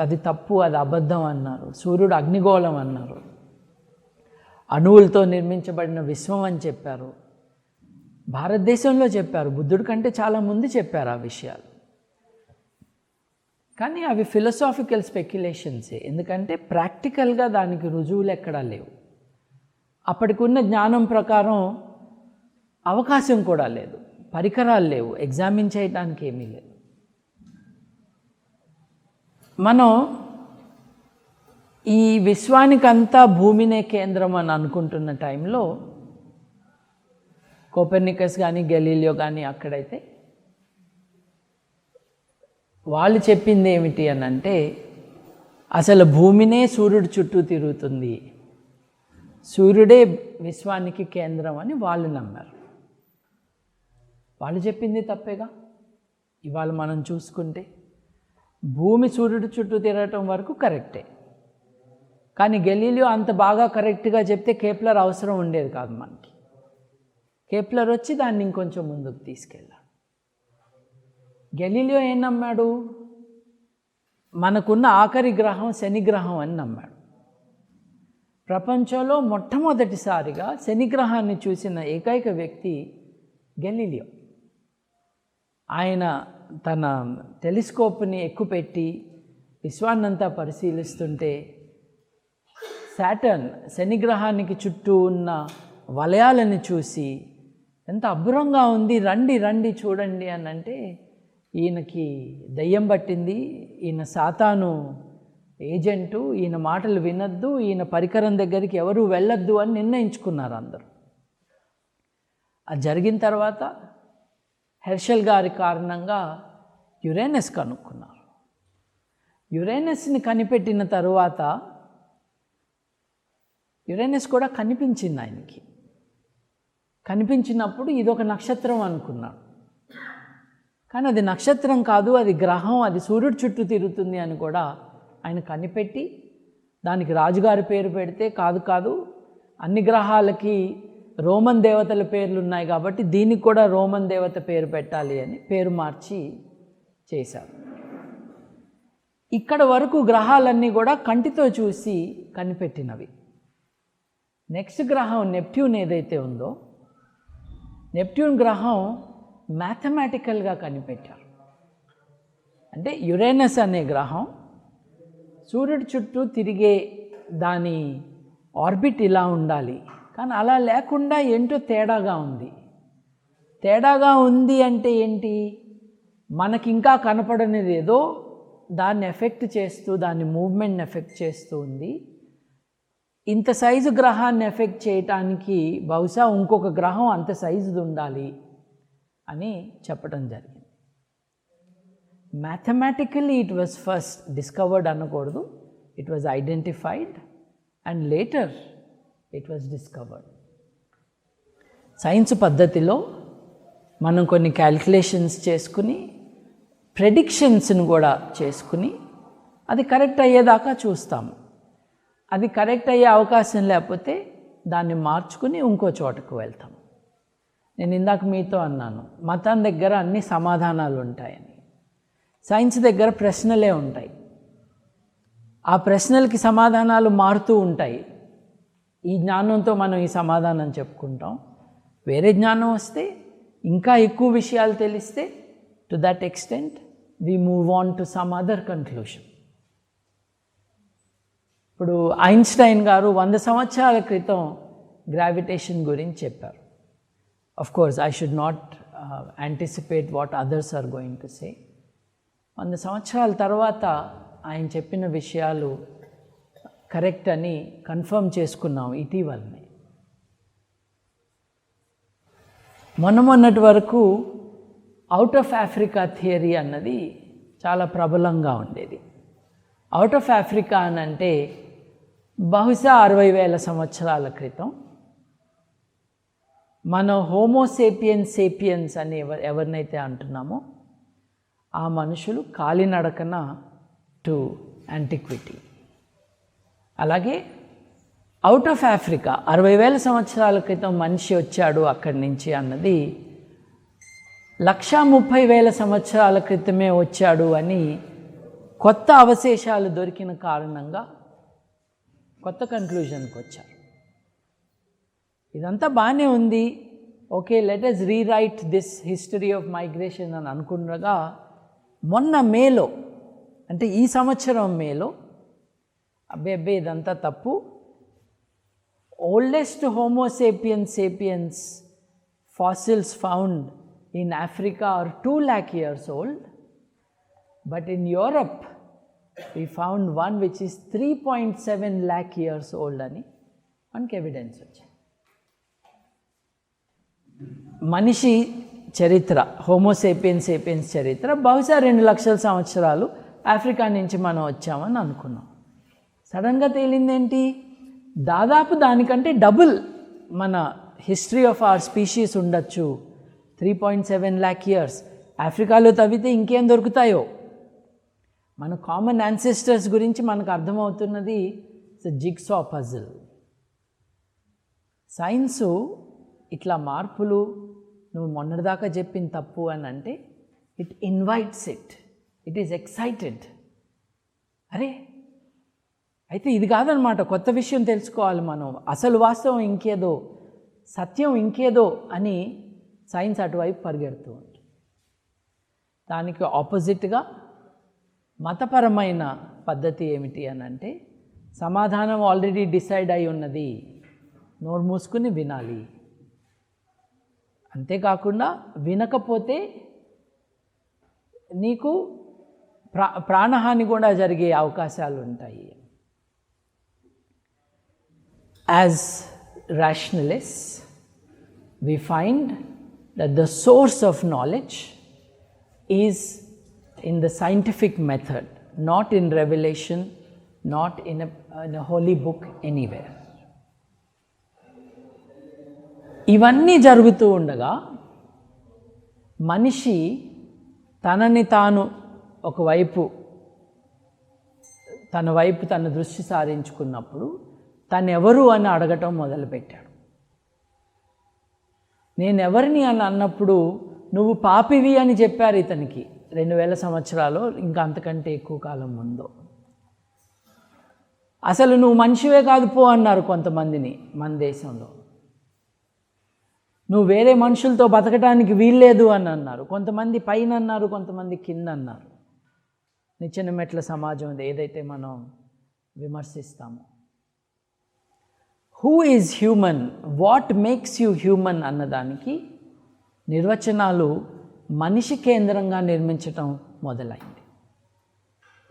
అది తప్పు, అది అబద్ధం అన్నారు. సూర్యుడు అగ్నిగోళం అన్నారు, అణువులతో నిర్మించబడిన విశ్వం అని చెప్పారు. భారతదేశంలో చెప్పారు, బుద్ధుడి కంటే చాలా ముందు చెప్పారు ఆ విషయాలు. కానీ అవి ఫిలసాఫికల్ స్పెక్యులేషన్సే, ఎందుకంటే ప్రాక్టికల్గా దానికి రుజువులు ఎక్కడా లేవు. అప్పటికున్న జ్ఞానం ప్రకారం అవకాశం కూడా లేదు, పరికరాలు లేవు, ఎగ్జామిన్ చేయడానికి ఏమీ లేదు. మనం ఈ విశ్వానికంతా భూమినే కేంద్రం అని అనుకుంటున్న టైంలో కోపెర్నికస్ కానీ గెలీలియో కానీ అక్కడైతే వాళ్ళు చెప్పింది ఏమిటి అని అంటే, అసలు భూమినే సూర్యుడు చుట్టూ తిరుగుతుంది, సూర్యుడే విశ్వానికి కేంద్రం అని వాళ్ళు నమ్మారు. వాళ్ళు చెప్పింది తప్పేగా. ఇవాళ మనం చూసుకుంటే భూమి సూర్యుడు చుట్టూ తిరగటం వరకు కరెక్టే, కానీ గెలీలియో అంత బాగా కరెక్ట్గా చెప్తే కేప్లర్ అవసరం ఉండేది కాదు మనకి. కేప్లర్ వచ్చి దాన్ని ఇంకొంచెం ముందుకు తీసుకెళ్ళాడు. గెలీలియో ఏం నమ్మాడు? మనకున్న ఆఖరి గ్రహం శనిగ్రహం అని నమ్మాడు. ప్రపంచంలో మొట్టమొదటిసారిగా శనిగ్రహాన్ని చూసిన ఏకైక వ్యక్తి గెలీలియో. ఆయన తన టెలిస్కోప్ని ఎక్కుపెట్టి విశ్వాన్నంతా పరిశీలిస్తుంటే సాటర్న్ శనిగ్రహానికి చుట్టూ ఉన్న వలయాలను చూసి ఎంత అబ్బురంగా ఉంది, రండి రండి చూడండి అని అంటే, ఈయనకి దయ్యం పట్టింది, ఈయన సాతాను ఏజెంటు, ఈయన మాటలు వినొద్దు, ఈయన పరికరం దగ్గరికి ఎవరు వెళ్ళొద్దు అని నిర్ణయించుకున్నారు అందరూ. అది జరిగిన తర్వాత హెర్షల్ గారి కారణంగా యురేనస్ కనుక్కున్నారు. యురేనస్ని కనిపెట్టిన తరువాత యురేనస్ కూడా కనిపించింది ఆయనకి. కనిపించినప్పుడు ఇదొక నక్షత్రం అనుకున్నాడు, కానీ అది నక్షత్రం కాదు, అది గ్రహం, అది సూర్యుడు చుట్టూ తిరుగుతుంది అని కూడా ఆయన కనిపెట్టి దానికి రాజుగారి పేరు పెడితే, కాదు అన్ని గ్రహాలకి రోమన్ దేవతల పేర్లు ఉన్నాయి కాబట్టి దీనికి కూడా రోమన్ దేవత పేరు పెట్టాలి అని పేరు మార్చి చేశారు. ఇక్కడ వరకు గ్రహాలన్నీ కూడా కంటితో చూసి కనిపెట్టినవి. నెక్స్ట్ గ్రహం నెప్ట్యూన్ ఏదైతే ఉందో, నెప్ట్యూన్ గ్రహం మ్యాథమెటికల్గా కనిపెట్టారు. అంటే యురేనస్ అనే గ్రహం సూర్యుడి చుట్టూ తిరిగే దాని ఆర్బిట్ ఇలా ఉండాలి, కానీ అలా లేకుండా ఏంటో తేడాగా ఉంది. తేడాగా ఉంది అంటే ఏంటి? మనకి ఇంకా కనపడనిది ఏదో దాన్ని ఎఫెక్ట్ చేస్తూ, దాని మూవ్మెంట్ని ఎఫెక్ట్ చేస్తూ ఉంది. ఇంత సైజు గ్రహాన్ని ఎఫెక్ట్ చేయటానికి బహుశా ఇంకొక గ్రహం అంత సైజుది ఉండాలి అని చెప్పడం జరిగింది. Mathematically it was first discovered అనకూడదు, it was identified and later it was discovered. Science పద్ధతిలో మనం కొన్ని క్యాల్కులేషన్స్ చేసుకుని ప్రెడిక్షన్స్ని కూడా చేసుకుని అది కరెక్ట్ అయ్యేదాకా చూస్తాము. అది కరెక్ట్ అయ్యే అవకాశం లేకపోతే దాన్ని మార్చుకుని ఇంకో చోటకు వెళ్తాం. నేను ఇందాక మీతో అన్నాను, మతం దగ్గర అన్ని సమాధానాలు ఉంటాయని. సైన్స్ దగ్గర ప్రశ్నలే ఉంటాయి, ఆ ప్రశ్నలకి సమాధానాలు మారుతూ ఉంటాయి. ఈ జ్ఞానంతో మనం ఈ సమాధానం చెప్పుకుంటాం, వేరే జ్ఞానం వస్తే ఇంకా ఎక్కువ విషయాలు తెలిస్తే to that extent we move on to some other conclusion. ఇప్పుడు ఐన్స్టైన్ గారు 100 సంవత్సరాల క్రితం గ్రావిటేషన్ గురించి చెప్పారు. Of course I should not anticipate what others are going to say. 100 సంవత్సరాల తర్వాత ఆయన చెప్పిన విషయాలు కరెక్ట్ అని కన్ఫర్మ్ చేసుకున్నాం ఇటీవలనే. మొన్నటి వరకు అవుట్ ఆఫ్ ఆఫ్రికా థియరీ అన్నది చాలా ప్రబలంగా ఉండేది. అవుట్ ఆఫ్ ఆఫ్రికా అని అంటే బహుశా 60,000 సంవత్సరాల క్రితం మనం హోమోసేపియన్స్ అని ఎవరినైతే అంటున్నామో ఆ మనుషులు కాలినడకన టు యాంటిక్విటీ. అలాగే అవుట్ ఆఫ్ ఆఫ్రికా 60,000 సంవత్సరాల క్రితం మనిషి వచ్చాడు అక్కడి నుంచి అన్నది 130,000 సంవత్సరాల క్రితమే వచ్చాడు అని కొత్త అవశేషాలు దొరికిన కారణంగా కొత్త కన్క్లూజన్కి వచ్చారు. ఇదంతా బాగానే ఉంది, okay let us rewrite this history of migration అని అనుకున్నగా మొన్న మేలో, అంటే ఈ సంవత్సరం మేలో, అబ్బే ఇదంతా తప్పు, oldest Homo sapiens fossils found in Africa are 2 lakh years old, but in Europe we found one which is 3.7 lakh years old అని మనకి ఎవిడెన్స్ వచ్చింది. మనిషి చరిత్ర, హోమోసేపియన్స్ చరిత్ర బహుశా 2 లక్షల సంవత్సరాలు ఆఫ్రికా నుంచి మనం వచ్చామని అనుకున్నాం. సడన్గా తేలిందేంటి, దాదాపు దానికంటే డబుల్ మన హిస్టరీ ఆఫ్ అవర్ స్పీషీస్ ఉండొచ్చు. 3.7 lakh years. ఆఫ్రికాలో తవ్వితే ఇంకేం దొరుకుతాయో. మన కామన్ యాన్సెస్టర్స్ గురించి మనకు అర్థమవుతున్నది జిగ్సా పజిల్. సైన్సు ఇట్లా మార్పులు నువ్వు మొన్నటిదాకా చెప్పిన తప్పు అని అంటే it invites it is excited. అరే అయితే ఇది కాదనమాట, కొత్త విషయం తెలుసుకోవాలి మనం, అసలు వాస్తవం ఇంకేదో, సత్యం ఇంకేదో అని సైన్స్ అటువైపు పరిగెడుతూ ఉంటుంది. దానికి ఆపోజిట్గా మతపరమైన పద్ధతి ఏమిటి అని అంటే సమాధానం ఆల్రెడీ డిసైడ్ అయి ఉన్నది, నోరు మూసుకుని వినాలి. అంతేకాకుండా వినకపోతే నీకు ప్రాణహాని కూడా జరిగే అవకాశాలు ఉంటాయి. As rationalists, we find that the source of knowledge is in the scientific method, not in revelation, not in a holy book anywhere. ఇవన్నీ జరుగుతూ ఉండగా మనిషి తనని తాను ఒకవైపు తన దృష్టి సారించుకున్నప్పుడు తనెవరు అని అడగటం మొదలుపెట్టాడు. నేనెవరిని అని అన్నప్పుడు నువ్వు పాపివి అని చెప్పారు ఇతనికి 2000 సంవత్సరాలు, ఇంకా అంతకంటే ఎక్కువ కాలం ముందు. అసలు నువ్వు మనిషివే కాదు పో అన్నారు కొంతమందిని మన దేశంలో. నువ్వు వేరే మనుషులతో బతకడానికి వీల్లేదు అని అన్నారు. కొంతమంది పైన అన్నారు, కొంతమంది కింద అన్నారు. నిచ్చెన మెట్ల సమాజం ఏదైతే మనం విమర్శిస్తామో. Who is human, what makes you human అన్నదానికి నిర్వచనాలు మనిషి కేంద్రంగా నిర్మించటం మొదలైంది.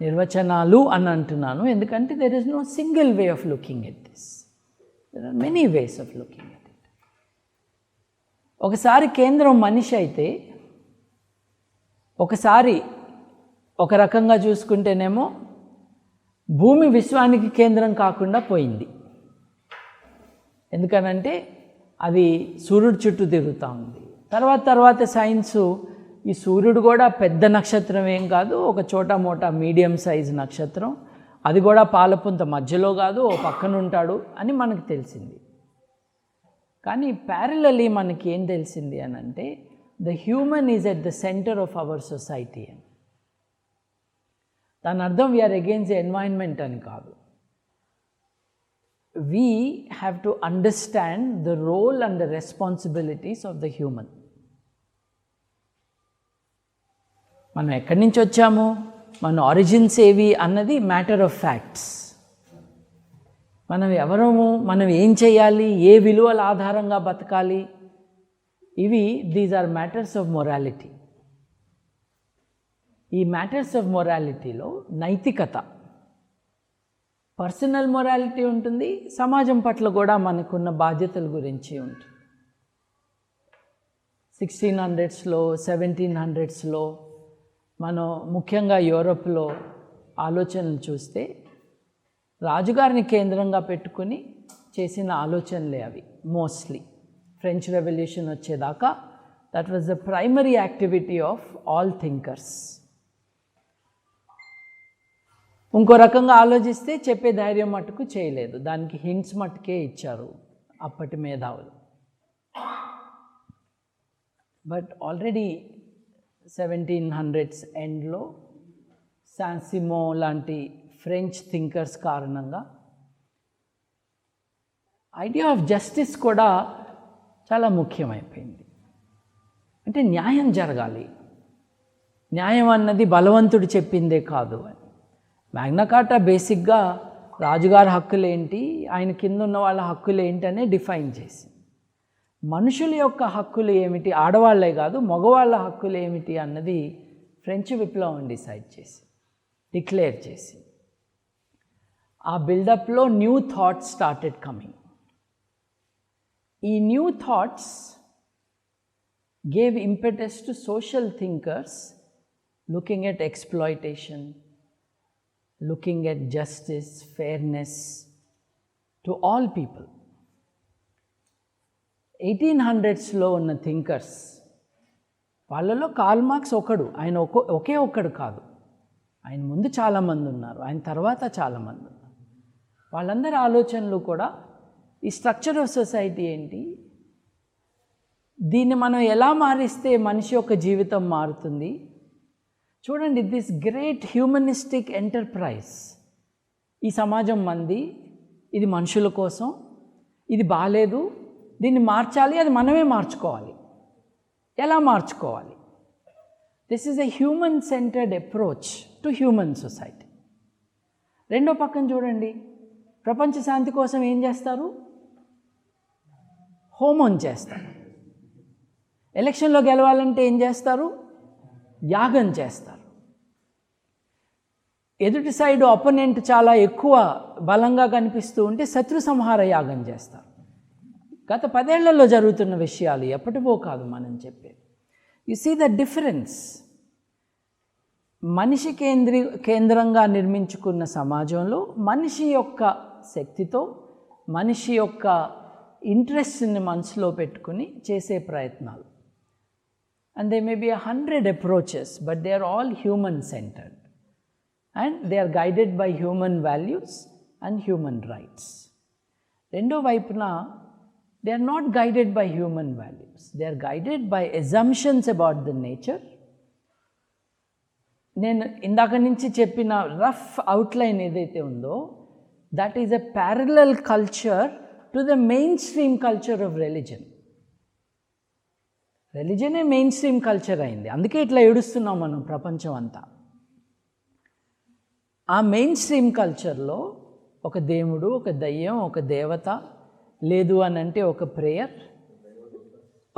నిర్వచనాలు అని అంటున్నాను ఎందుకంటే there is no single way of looking at this, there are many ways of looking at it. ఒకసారి కేంద్రం మనిషి అయితే, ఒకసారి ఒక రకంగా చూసుకుంటేనేమో భూమి విశ్వానికి కేంద్రం కాకుండా పోయింది. ఎందుకనంటే అది సూర్యుడు చుట్టూ తిరుగుతూ ఉంది. తర్వాత సైన్సు ఈ సూర్యుడు కూడా పెద్ద నక్షత్రం ఏం కాదు, ఒక చోటా మోటా మీడియం సైజ్ నక్షత్రం, అది కూడా పాలపుంత మధ్యలో కాదు, ఓ పక్కన ఉంటాడు అని మనకు తెలిసింది. కానీ ప్యారలల్లీ మనకి ఏం తెలిసింది అని అంటే the human is at the centre of our society అని. దాని అర్థం వీఆర్ అగెయిన్స్ ది ఎన్వైరన్మెంట్ అని కాదు. We have to understand the role and the responsibilities of the human. మనం ఎక్కడి నుంచి వచ్చాము, మన ఆరిజిన్స్ ఏవి అన్నది మ్యాటర్ ఆఫ్ ఫ్యాక్ట్స్. మనం ఎవరము, మనం ఏం చేయాలి, ఏ విలువల ఆధారంగా బతకాలి, these are matters of morality. ఈ మ్యాటర్స్ ఆఫ్ మొరాలిటీలో నైతికత, పర్సనల్ మొరాలిటీ ఉంటుంది, సమాజం పట్ల కూడా మనకున్న బాధ్యతల గురించి ఉంటుంది. 1600s, 1700s మనం ముఖ్యంగా యూరోప్లో ఆలోచనలు చూస్తే రాజుగారిని కేంద్రంగా పెట్టుకుని చేసిన ఆలోచనలే అవి మోస్ట్లీ. ఫ్రెంచ్ రెవల్యూషన్ వచ్చేదాకా that was the primary activity of all thinkers. ఇంకో రకంగా ఆలోచిస్తే చెప్పే ధైర్యం మట్టుకు చేయలేదు, దానికి హింట్స్ మట్టుకే ఇచ్చారు అప్పటి మేధావులు. బట్ ఆల్రెడీ 1700s ఎండ్లో సాన్సిమో లాంటి ఫ్రెంచ్ థింకర్స్ కారణంగా ఐడియా ఆఫ్ జస్టిస్ కూడా చాలా ముఖ్యమైపోయింది. అంటే న్యాయం జరగాలి, న్యాయం అన్నది బలవంతుడు చెప్పిందే కాదు అని. మ్యాగ్నా కార్టా బేసిక్గా రాజుగారి హక్కులు ఏంటి, ఆయన కింద ఉన్న వాళ్ళ హక్కులు ఏంటి అనే డిఫైన్ చేసి, మనుషుల యొక్క హక్కులు ఏమిటి, ఆడవాళ్లే కాదు మగవాళ్ళ హక్కులు ఏమిటి అన్నది ఫ్రెంచ్ విప్లవం డిసైడ్ చేసి డిక్లేర్ చేసి, ఆ బిల్డప్లో న్యూ థాట్స్ స్టార్టెడ్ కమింగ్. ఈ new thoughts gave impetus to social thinkers looking at exploitation, looking at justice, fairness to all people. 1800sలో ఉన్న థింకర్స్, వాళ్ళలో కార్ల్ మార్క్స్ ఒకడు, ఆయన ఒకే ఒక్కడు కాదు, ఆయన ముందు చాలామంది ఉన్నారు, ఆయన తర్వాత చాలామంది ఉన్నారు. వాళ్ళందరి ఆలోచనలు కూడా ఈ స్ట్రక్చర్ ఆఫ్ సొసైటీ ఏంటి, దీన్ని మనం ఎలా మారిస్తే మనిషి యొక్క జీవితం మారుతుంది. చూడండి, దిస్ గ్రేట్ హ్యూమనిస్టిక్ ఎంటర్ప్రైజ్, ఈ సమాజం మంది, ఇది మనుషుల కోసం, ఇది బాలేదు, దీన్ని మార్చాలి, అది మనమే మార్చుకోవాలి. ఎలా మార్చుకోవాలి? This is a human centred approach to human society. రెండో పక్కన చూడండి, ప్రపంచ శాంతి కోసం ఏం చేస్తారు? హోమం చేస్తారు. ఎలక్షన్లో గెలవాలంటే ఏం చేస్తారు? యాగం చేస్తారు. ఎదుటి సైడు అపోనెంట్ చాలా ఎక్కువ బలంగా కనిపిస్తూ ఉంటే శత్రు సంహార యాగం చేస్తారు. గత 10 ఏళ్లలో జరుగుతున్న విషయాలు, ఎప్పటివో కాదు మనం చెప్పేది. You see the difference. మనిషి కేంద్రంగా నిర్మించుకున్న సమాజంలో మనిషి యొక్క శక్తితో, మనిషి యొక్క ఇంట్రెస్ట్ని మనసులో పెట్టుకుని చేసే ప్రయత్నాలు. And there may be 100 approaches, but they are all human-centered. And they are guided by human values and human rights. Rendo vaipuna, they are not guided by human values. They are guided by assumptions about the nature. Nenu indaka nunchi cheppina rough outline edaithe undo, that is a parallel culture to the mainstream culture of religion. రిలీజనే mainstream culture అయింది, అందుకే ఇట్లా ఏడుస్తున్నాం మనం ప్రపంచం అంతా. ఆ main stream కల్చర్లో ఒక దేవుడు, ఒక దయ్యం, ఒక దేవత, లేదు అని అంటే ఒక ప్రేయర్,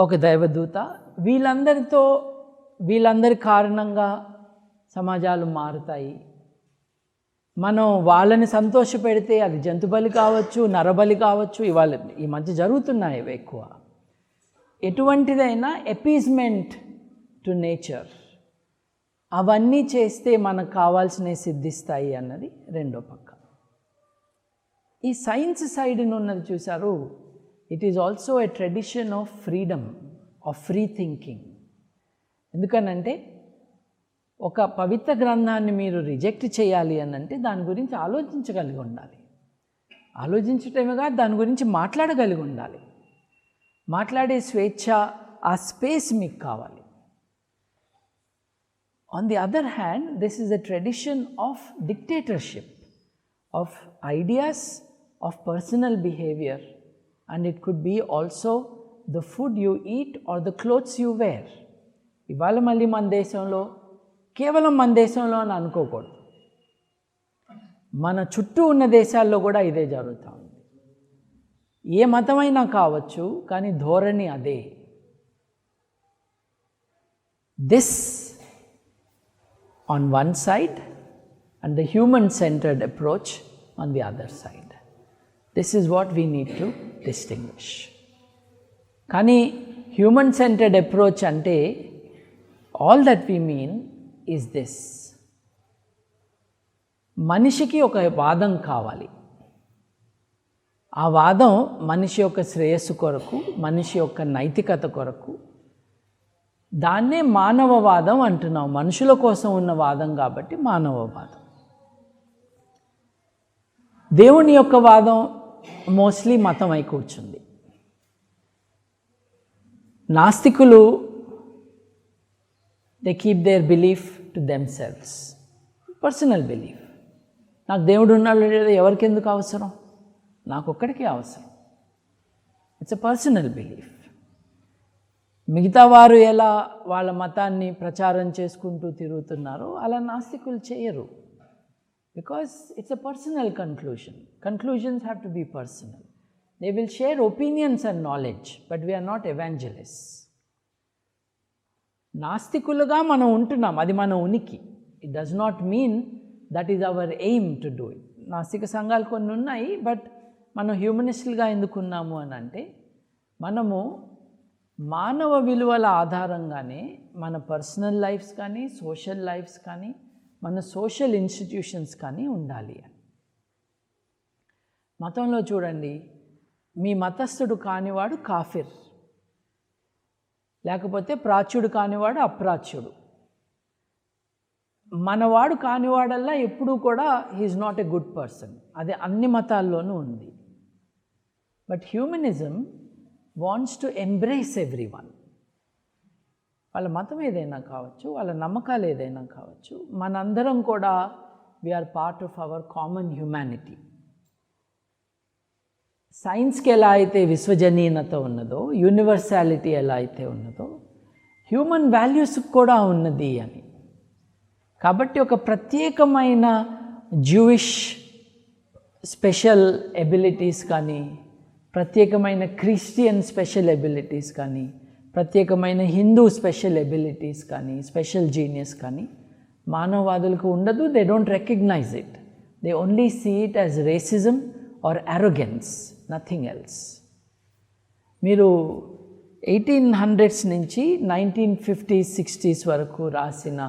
ఒక దైవదూత, వీళ్ళందరి కారణంగా సమాజాలు మారుతాయి. మనం వాళ్ళని సంతోషపెడితే అది జంతుబలి కావచ్చు, నరబలి కావచ్చు, ఈ మధ్య జరుగుతున్నాయి ఎక్కువ. ఎటువంటిదైనా ఎపీజ్మెంట్ టు నేచర్, అవన్నీ చేస్తే మనకు కావాల్సినవి సిద్ధిస్తాయి అన్నది రెండో పక్క. ఈ సైన్స్ సైడ్ ఉన్నది చూసారు, it is also a tradition of freedom, of free thinking. ఎందుకనంటే ఒక పవిత్ర గ్రంథాన్ని మీరు రిజెక్ట్ చేయాలి అని అంటే దాని గురించి ఆలోచించగలిగి ఉండాలి. ఆలోచించటమే కాదు, దాని గురించి మాట్లాడగలిగి ఉండాలి. మాట్లాడే స్వేచ్ఛ, ఆ స్పేస్ మీకు కావాలి. On the other hand, this is a tradition of dictatorship, of ideas, of personal behaviour, and it could be also the food you eat or the clothes you wear. ఇవాళ మళ్ళీ మన దేశంలో, కేవలం మన దేశంలో అని అనుకోకూడదు, మన చుట్టూ ఉన్న దేశాల్లో కూడా ఇదే జరుగుతూ ఉంది. ఏ మతమైనా కావచ్చు, కానీ ధోరణి అదే. This on one side and the human centred approach on the other side. This is what we need to distinguish. కానీ హ్యూమన్ సెంటర్డ్ అప్రోచ్ అంటే all that we mean is this: మనిషికి ఒక వాదం కావాలి. ఆ వాదం మనిషి యొక్క శ్రేయస్సు కొరకు, మనిషి యొక్క నైతికత కొరకు. దాన్నే మానవవాదం అంటున్నాం. మనుషుల కోసం ఉన్న వాదం కాబట్టి మానవవాదం. దేవుని యొక్క వాదం మోస్ట్లీ మతం అయి కూర్చుంది. నాస్తికులు they keep there belief to themselves. Personal belief. నాకు దేవుడు ఉన్నాడు లేదా ఎవరికి ఎందుకు అవసరం, నాకు ఒక్కడికే అవసరం. It's a personal belief. మిగతా వారు ఎలా వాళ్ళ మతాన్ని ప్రచారం చేసుకుంటూ తిరుగుతున్నారో అలా నాస్తికులు చేయరు. Because it's a personal conclusion. Conclusions have to be personal. They will share opinions and knowledge, but we're not evangelists. నాస్తికులుగా మనం ఉంటున్నాం, అది మన ఉనికి. It does not mean that is our aim to do it. నాస్తిక సంఘాలు కొన్ని ఉన్నాయి, బట్ మనం హ్యూమనిస్టులుగా ఎందుకున్నాము అని అంటే, మనము మానవ విలువల ఆధారంగానే మన పర్సనల్ లైఫ్స్ కానీ, సోషల్ లైఫ్స్ కానీ, మన సోషల్ ఇన్స్టిట్యూషన్స్ కానీ ఉండాలి అని. మతంలో చూడండి, మీ మతస్థుడు కానివాడు కాఫిర్, లేకపోతే ప్రాచ్యుడు కానివాడు అప్రాచ్యుడు. మనవాడు కానివాడల్లా ఎప్పుడూ కూడా he is not a good person. అది అన్ని మతాల్లోనూ ఉంది. But humanism wants to embrace everyone. వాళ్ళ మతం ఏదైనా కావచ్చు, వాళ్ళ నమ్మకాలు ఏదైనా కావచ్చు, మనందరం కూడా we're part of our common humanity. సైన్స్కి ఎలా అయితే విశ్వజనీయత ఉన్నదో, యూనివర్సాలిటీ ఎలా అయితే ఉన్నదో, హ్యూమన్ వాల్యూస్కి కూడా ఉన్నది అని. కాబట్టి ఒక ప్రత్యేకమైన జూయిష్ స్పెషల్ ఎబిలిటీస్ కానీ, ప్రత్యేకమైన క్రిస్టియన్ స్పెషల్ ఎబిలిటీస్ కానీ, ప్రత్యేకమైన హిందూ స్పెషల్ ఎబిలిటీస్ కానీ, స్పెషల్ జీనియస్ కానీ మానవవాదులకు ఉండదు. They don't recognize it. They only see it as racism or arrogance, nothing else. మీరు 1800s నుంచి 1950s 60s వరకు రాసిన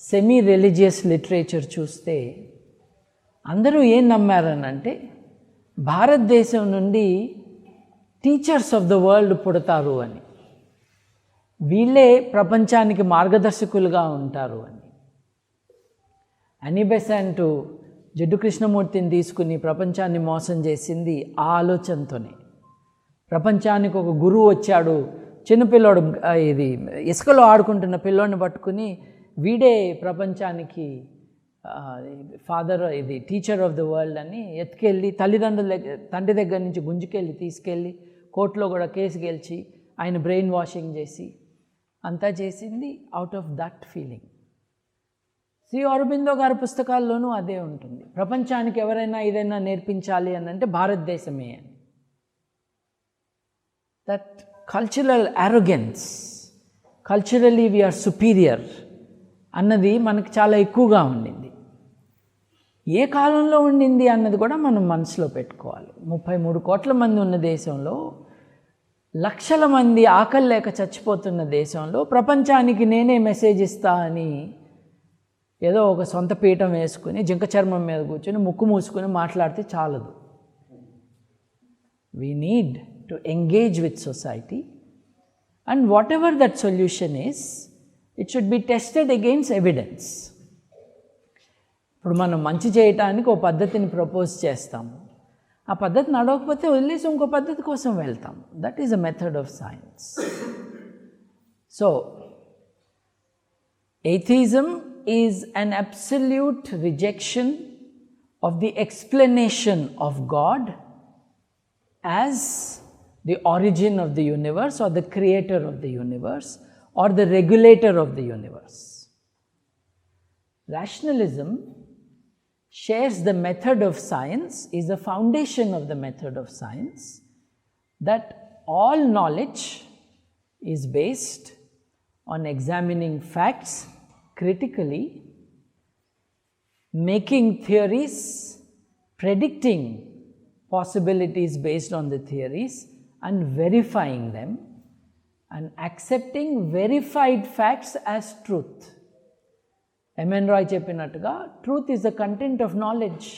సెమీ రిలీజియస్ లిటరేచర్ చూస్తే అందరూ ఏం నమ్మారనంటే, భారతదేశం నుండి టీచర్స్ ఆఫ్ ద వరల్డ్ పుడతారు అని, వీళ్ళే ప్రపంచానికి మార్గదర్శకులుగా ఉంటారు అని. అనీ బెసెంట్ జిడ్డు కృష్ణమూర్తిని తీసుకుని ప్రపంచాన్ని మోసం చేసింది ఆ ఆలోచనతోనే. ప్రపంచానికి ఒక గురువు వచ్చాడు, చిన్నపిల్లోడు, ఇది ఇసుకలో ఆడుకుంటున్న పిల్లోడిని పట్టుకుని వీడే ప్రపంచానికి ఫాదర్, ఇది టీచర్ ఆఫ్ ద వరల్డ్ అని ఎత్తుకెళ్ళి తండ్రి దగ్గర నుంచి గుంజుకెళ్ళి తీసుకెళ్ళి కోర్టులో కూడా కేసు గెలిచి ఆయన బ్రెయిన్ వాషింగ్ చేసి అంతా చేసింది out of that feeling. Shri Aurobindo గారి పుస్తకాల్లోనూ అదే ఉంటుంది. ప్రపంచానికి ఎవరైనా ఏదైనా నేర్పించాలి అని అంటే భారతదేశమే అని. That cultural arrogance, culturally we are superior అన్నది మనకు చాలా ఎక్కువగా ఉండింది. ఏ కాలంలో ఉండింది అన్నది కూడా మనం మనసులో పెట్టుకోవాలి. 33 కోట్ల మంది ఉన్న దేశంలో, లక్షల మంది ఆకలి లేక చచ్చిపోతున్న దేశంలో, ప్రపంచానికి నేనే మెసేజ్ ఇస్తా అని ఏదో ఒక సొంత పీఠం వేసుకుని జింక చర్మం మీద కూర్చొని ముక్కు మూసుకుని మాట్లాడితే చాలదు. We need to engage with society, and what ever that solution is, it should be tested against evidence. ఇప్పుడు మనం మంచి చేయటానికి ఒక పద్ధతిని ప్రపోజ్ చేస్తాము, ఆ పద్ధతి నడవకపోతే వదిలేసి ఇంకో పద్ధతి కోసం వెళ్తాం. That is a method of science. So atheism is an absolute rejection of the explanation of God as the origin of the universe, or the creator of the universe, or the regulator of the universe. Rationalism shares the method of science, is the foundation of the method of science, that all knowledge is based on examining facts critically, making theories, predicting possibilities based on the theories, and verifying them, and accepting verified facts as truth. M.N. Roy చెప్పినట్టుగా, truth is the content of knowledge.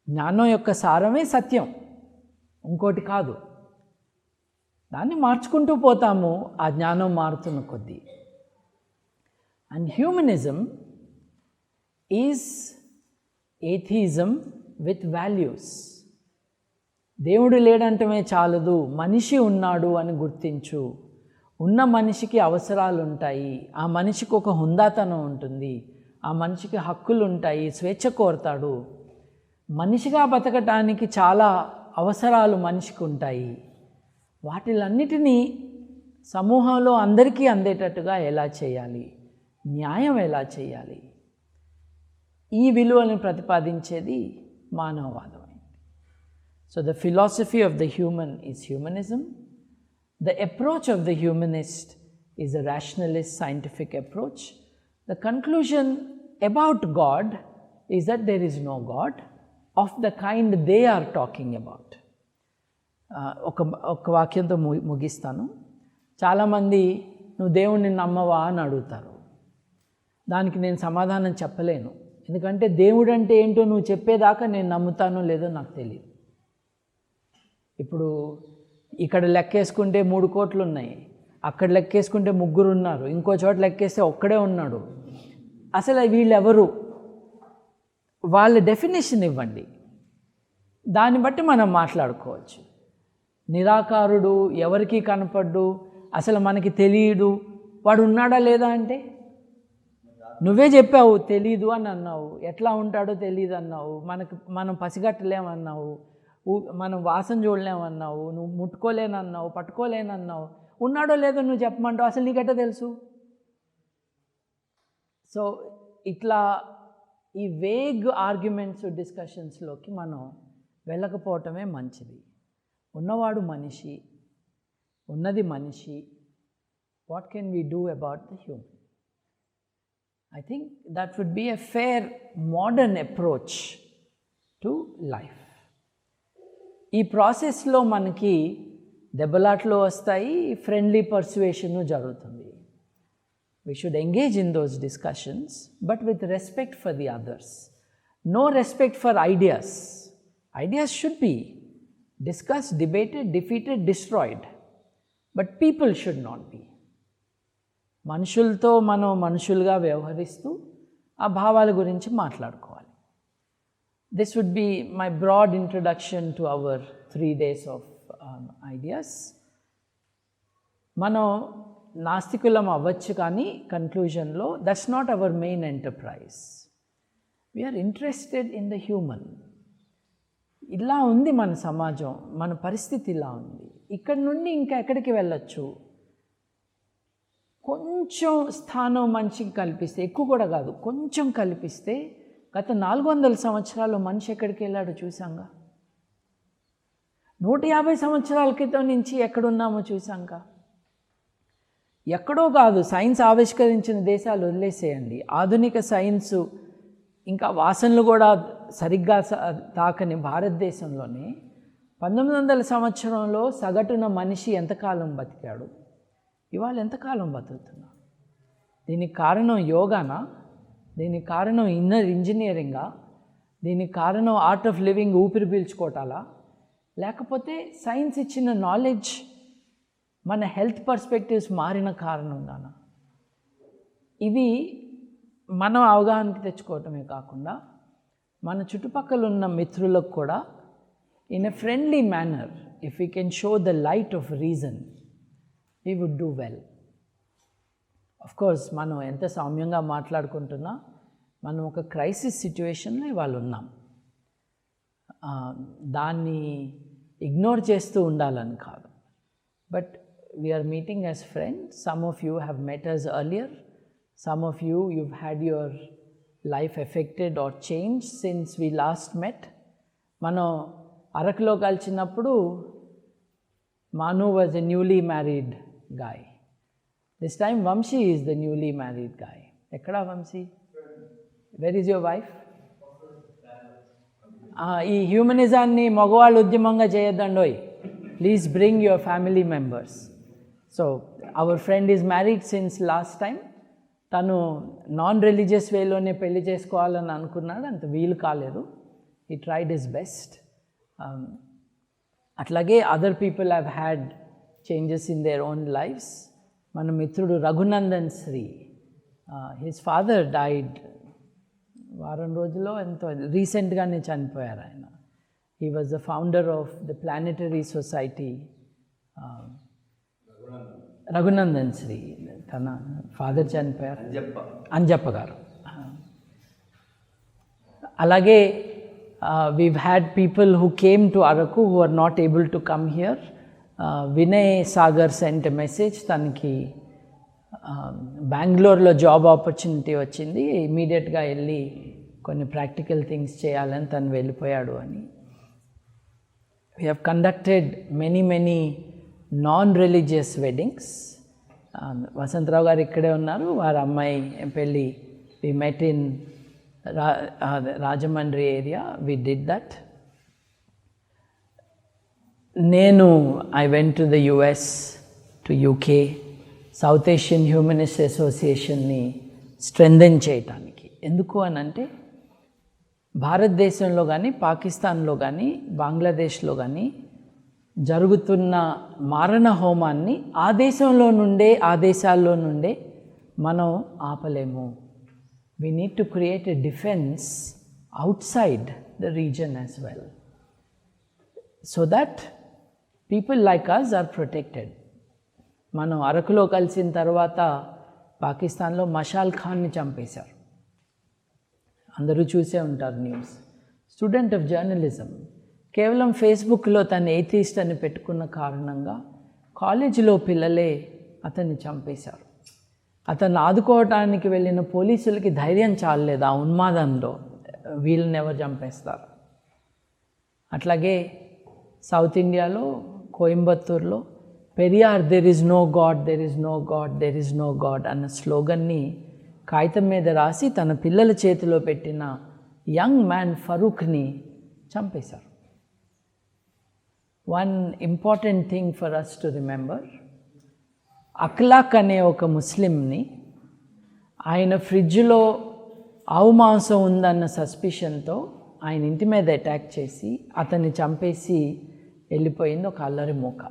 జ్ఞానం యొక్క సారమే సత్యం, ఇంకోటి కాదు. దాన్ని మార్చుకుంటూ పోతాము ఆ జ్ఞానం మారుతున్న కొద్దీ. And humanism is ఏథియిజం with values. దేవుడు లేడంటమే చాలదు, మనిషి ఉన్నాడు అని గుర్తించు. ఉన్న మనిషికి అవసరాలు ఉంటాయి, ఆ మనిషికి ఒక హుందాతనం ఉంటుంది, ఆ మనిషికి హక్కులు ఉంటాయి, స్వేచ్ఛ కోరతాడు. మనిషిగా బతకటానికి చాలా అవసరాలు మనిషికి ఉంటాయి. వాటిలన్నిటినీ సమూహంలో అందరికీ అందేటట్టుగా ఎలా చేయాలి, న్యాయం ఎలా చేయాలి, ఈ విలువలను ప్రతిపాదించేది మానవవాదం. So the philosophy of the human is humanism. The approach of the humanist is a rationalist scientific approach. The conclusion about God is that there is no God of the kind they are talking about. ఒక వాక్యంతో ముగిస్తాను. చాలామంది నువ్వు దేవుణ్ణి నమ్మవా అని అడుగుతారు. దానికి నేను సమాధానం చెప్పలేను, ఎందుకంటే దేవుడు అంటే ఏంటో నువ్వు చెప్పేదాకా నేను నమ్ముతానో లేదో నాకు తెలియదు. ఇప్పుడు ఇక్కడ లెక్కేసుకుంటే 3 కోట్లు ఉన్నాయి, అక్కడ లెక్కేసుకుంటే 3 ఉన్నారు, ఇంకో చోట లెక్కేస్తే ఒక్కడే ఉన్నాడు. అసలు వీళ్ళెవరు? వాళ్ళ డెఫినేషన్ ఇవ్వండి, దాన్ని బట్టి మనం మాట్లాడుకోవచ్చు. నిరాకారుడు, ఎవరికి కనపడ్డు, అసలు మనకి తెలియదు, వాడు ఉన్నాడా లేదా అంటే నువ్వే చెప్పావు తెలీదు అని అన్నావు, ఎట్లా ఉంటాడో తెలియదు అన్నావు, మనం పసిగట్టలేమన్నావు, మనం వాసన చూడలేమన్నావు, నువ్వు ముట్టుకోలేనన్నావు, పట్టుకోలేనన్నావు, ఉన్నాడో లేదో నువ్వు చెప్పమంటావు, అసలు నీకెట్టా తెలుసు? సో ఇట్లా ఈ వేగ్ ఆర్గ్యుమెంట్స్ డిస్కషన్స్లోకి మనం వెళ్ళకపోవటమే మంచిది. ఉన్నవాడు మనిషి, ఉన్నది మనిషి. What can we do about the human? I think that would be a fair modern approach to life. ఈ ప్రాసెస్లో మనకి దెబ్బలాట్లు వస్తాయి, ఫ్రెండ్లీ పర్సువేషన్ జరుగుతుంది. We should engage in those discussions, but with respect for the others. No respect for ideas. Ideas should be discussed, debated, defeated, destroyed, but people should not be. మనుషులతో మనం మనుషులుగా వ్యవహరిస్తూ ఆ భావాల గురించి మాట్లాడుకోవాలి. This would be my broad introduction to our 3 days of ideas. మనం నాస్తికులం అవ్వచ్చు, కానీ కన్క్లూజన్లో that's not our main enterprise. We're interested in the human. ఇలా ఉంది మన సమాజం, మన పరిస్థితి ఇలా ఉంది. ఇక్కడ నుండి ఇంకా ఎక్కడికి వెళ్ళొచ్చు? కొంచెం స్థానం మనిషికి కల్పిస్తే, ఎక్కువ కూడా కాదు, కొంచెం కల్పిస్తే గత 400 సంవత్సరాలు మనిషి ఎక్కడికి వెళ్ళాడో చూసాంగా. 150 సంవత్సరాల క్రితం నుంచి ఎక్కడున్నామో చూసాంగా. ఎక్కడో కాదు, సైన్స్ ఆవిష్కరించిన దేశాలు వదిలేసేయండి. ఆధునిక సైన్సు ఇంకా వాసనలు కూడా సరిగ్గా తాకని భారతదేశంలోనే 1900 సంవత్సరంలో సగటున మనిషి ఎంతకాలం బతికాడు, ఇవాళ ఎంతకాలం బతుకుతున్నాడు? దీనికి కారణం యోగానా? దీనికి కారణం ఇన్నర్ ఇంజనీరింగా? దీనికి కారణం ఆర్ట్ ఆఫ్ లివింగ్, ఊపిరి పీల్చుకోవటాలా? లేకపోతే సైన్స్ ఇచ్చిన నాలెడ్జ్, మన హెల్త్ పర్స్పెక్టివ్స్ మారిన కారణంగానా? ఇవి మనం అవగాహనకి తెచ్చుకోవటమే కాకుండా మన చుట్టుపక్కల ఉన్న మిత్రులకు కూడా in a friendly manner, if we can show the light of reason, we would do well. Of course, మనం ఎంత సౌమ్యంగా మాట్లాడుకుంటున్నా మనం ఒక క్రైసిస్ సిచ్యువేషన్లో ఇవాళ ఉన్నాం. దాన్ని ఇగ్నోర్ చేస్తూ ఉండాలని కాదు, but we are meeting as friends. Some of you have met us earlier, some of you you've had your life affected or changed since we last met. మనం అరకులో కలిసినప్పుడు Manu was a newly married guy. This time Vamshi is the newly married guy. Ekkada Vamshi? Where is your wife? ఈ హ్యూమనిజాన్ని మగవాళ్ళు ఉద్యమంగా చేయొద్దండోయ్. Please bring your family members. So our friend is married since last time. తను non religious వేలోనే పెళ్లి చేసుకోవాలని అనుకున్నాడు, అంత వీలు కాలేదు. He tried his best. అట్లాగే other people have had changes in their own lives. మన మిత్రుడు Raghunandan Shri, his father died వారం రోజుల్లో ఎంతో రీసెంట్గానే చనిపోయారు ఆయన. He was the founder of the planetary society. Raghunandan Shri, తన ఫాదర్ చనిపోయారు, అంజప్ప గారు. అలాగే we've had people who came to Araku who are not able to come here. Vinay Sagar sent a message, తనకి బెంగళూరులో జాబ్ ఆపర్చునిటీ వచ్చింది, ఇమీడియట్గా వెళ్ళి కొన్ని ప్రాక్టికల్ థింగ్స్ చేయాలని తను వెళ్ళిపోయాడు అని. We have conducted many non-religious weddings. Vasantrao గారు ఇక్కడే ఉన్నారు, వారి అమ్మాయి పెళ్ళి we met in Rajamandri area, we did that. I went to the US, to UK, South Asian Humanist Associationని స్ట్రెంథెన్ చేయటానికి. ఎందుకు అని అంటే భారతదేశంలో కానీ, పాకిస్తాన్లో కానీ, బంగ్లాదేశ్లో కానీ జరుగుతున్న మారణ హోమాన్ని ఆ దేశంలో నుండే, ఆ దేశాల్లో నుండే మనం ఆపలేము. We need to create a defense outside the region as well, so that people like us are protected. మనం అరకులో కలిసిన తర్వాత పాకిస్తాన్లో మషాల్ ఖాన్ని చంపేశారు, అందరూ చూసే ఉంటారు న్యూస్. స్టూడెంట్ ఆఫ్ జర్నలిజం, కేవలం ఫేస్బుక్లో తను ఎయిథీస్ట్ అని పెట్టుకున్న కారణంగా కాలేజీలో పిల్లలే అతన్ని చంపేశారు. అతన్ని ఆదుకోవటానికి వెళ్ళిన పోలీసులకి ధైర్యం చాలలేదు, ఆ ఉన్మాదంలో వీళ్ళని ఎవరు చంపేస్తారు. అట్లాగే సౌత్ ఇండియాలో కోయంబత్తూర్లో Periyar there is no God, there is no God, there is no God అన్న స్లోగన్ని కాగితం మీద రాసి తన పిల్లల చేతిలో పెట్టిన యంగ్ మ్యాన్ ఫరూక్ని చంపేశారు. One important thing for us to remember, Akhlaq అనే ఒక ముస్లింని ఆయన ఫ్రిడ్జ్లో ఆవు మాంసం ఉందన్న సస్పిషన్తో ఆయన ఇంటి మీద అటాక్ చేసి అతన్ని చంపేసి వెళ్ళిపోయింది ఒక అల్లరి మూక.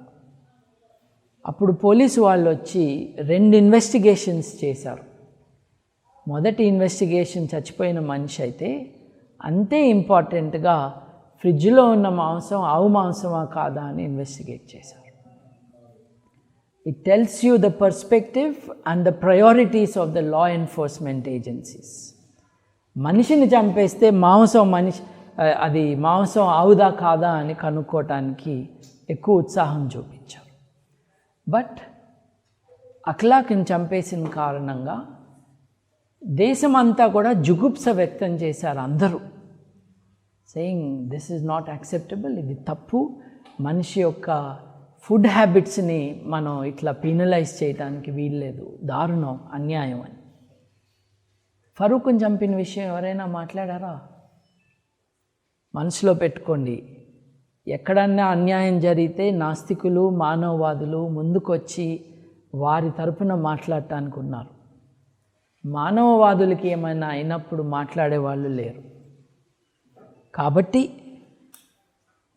అప్పుడు పోలీసు వాళ్ళు వచ్చి 2 ఇన్వెస్టిగేషన్స్ చేశారు. మొదటి ఇన్వెస్టిగేషన్ చచ్చిపోయిన మనిషి అయితే, అంతే ఇంపార్టెంట్గా ఫ్రిడ్జ్లో ఉన్న మాంసం ఆవు మాంసమా కాదా అని ఇన్వెస్టిగేట్ చేశారు. It tells you the perspective and the priorities of the law enforcement agencies. మనిషిని చంపేస్తే అది మాంసం ఆవుదా కాదా అని కనుక్కోవటానికి ఎక్కువ ఉత్సాహం చూపించారు. బట్ అఖ్లాక్ని చంపేసిన కారణంగా దేశమంతా కూడా జుగుప్స వ్యక్తం చేశారు అందరూ, saying this is not acceptable, ఇది తప్పు, మనిషి యొక్క ఫుడ్ హ్యాబిట్స్ని మనం ఇట్లా పీనలైజ్ చేయడానికి వీల్లేదు, దారుణం, అన్యాయం అని. ఫరూక్ని చంపిన విషయం ఎవరైనా మాట్లాడారా? మనసులో పెట్టుకోండి, ఎక్కడన్నా అన్యాయం జరిగితే నాస్తికులు, మానవవాదులు ముందుకొచ్చి వారి తరపున మాట్లాడటానికి ఉన్నారు. మానవవాదులకి ఏమైనా అయినప్పుడు మాట్లాడేవాళ్ళు లేరు. కాబట్టి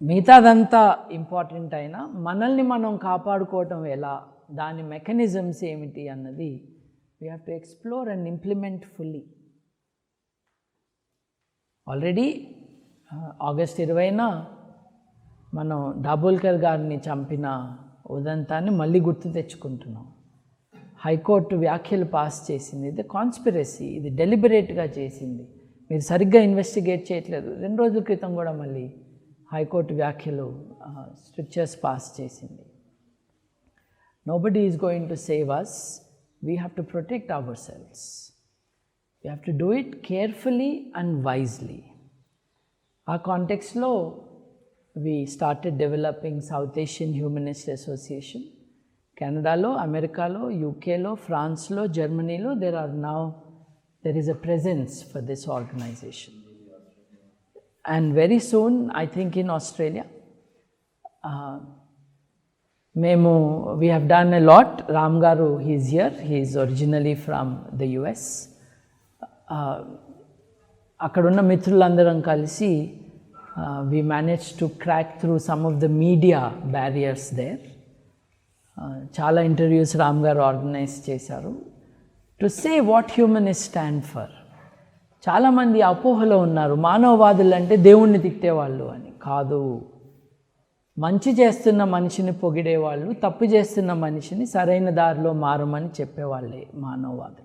మిగతాదంతా ఇంపార్టెంట్ అయినా మనల్ని మనం కాపాడుకోవటం ఎలా, దాని మెకానిజమ్స్ ఏమిటి అన్నది we have to explore and implement fully. Already August 20న మనం దాబోల్కర్ గారిని చంపిన ఉదంతాన్ని మళ్ళీ గుర్తు తెచ్చుకుంటున్నాం. హైకోర్టు వ్యాఖ్యలు పాస్ చేసింది, ఇది కాన్స్పిరసీ, ఇది డెలిబరేట్గా చేసింది, మీరు సరిగ్గా ఇన్వెస్టిగేట్ చేయట్లేదు. 2 రోజుల క్రితం కూడా మళ్ళీ హైకోర్టు వ్యాఖ్యలు స్ట్రిక్చర్స్ పాస్ చేసింది. Nobody is going to save us, we have to protect ourselves. We have to do it carefully and wisely. ఆ కాంటెక్స్లో we started developing South Asian humanist association. కెనడాలో, అమెరికాలో, యూకేలో, ఫ్రాన్స్లో, జర్మనీలో there is a presence for this organization. And very soon, I think in Australia, we have done a lot. Ram Garu, he is here. He is originally from the US. అక్కడున్న మిత్రులందరం కలిసి we managed to crack through some of the media barriers there. చాలా interviews Ram గారు organise చేశారు to say what humanist stand for. చాలామంది అపోహలో ఉన్నారు, మానవవాదులు అంటే దేవుణ్ణి తిట్టేవాళ్ళు అని. కాదు, మంచి చేస్తున్న మనిషిని పొగిడేవాళ్ళు, తప్పు చేస్తున్న మనిషిని సరైన దారిలో మారమని చెప్పేవాళ్ళే మానవవాదులు.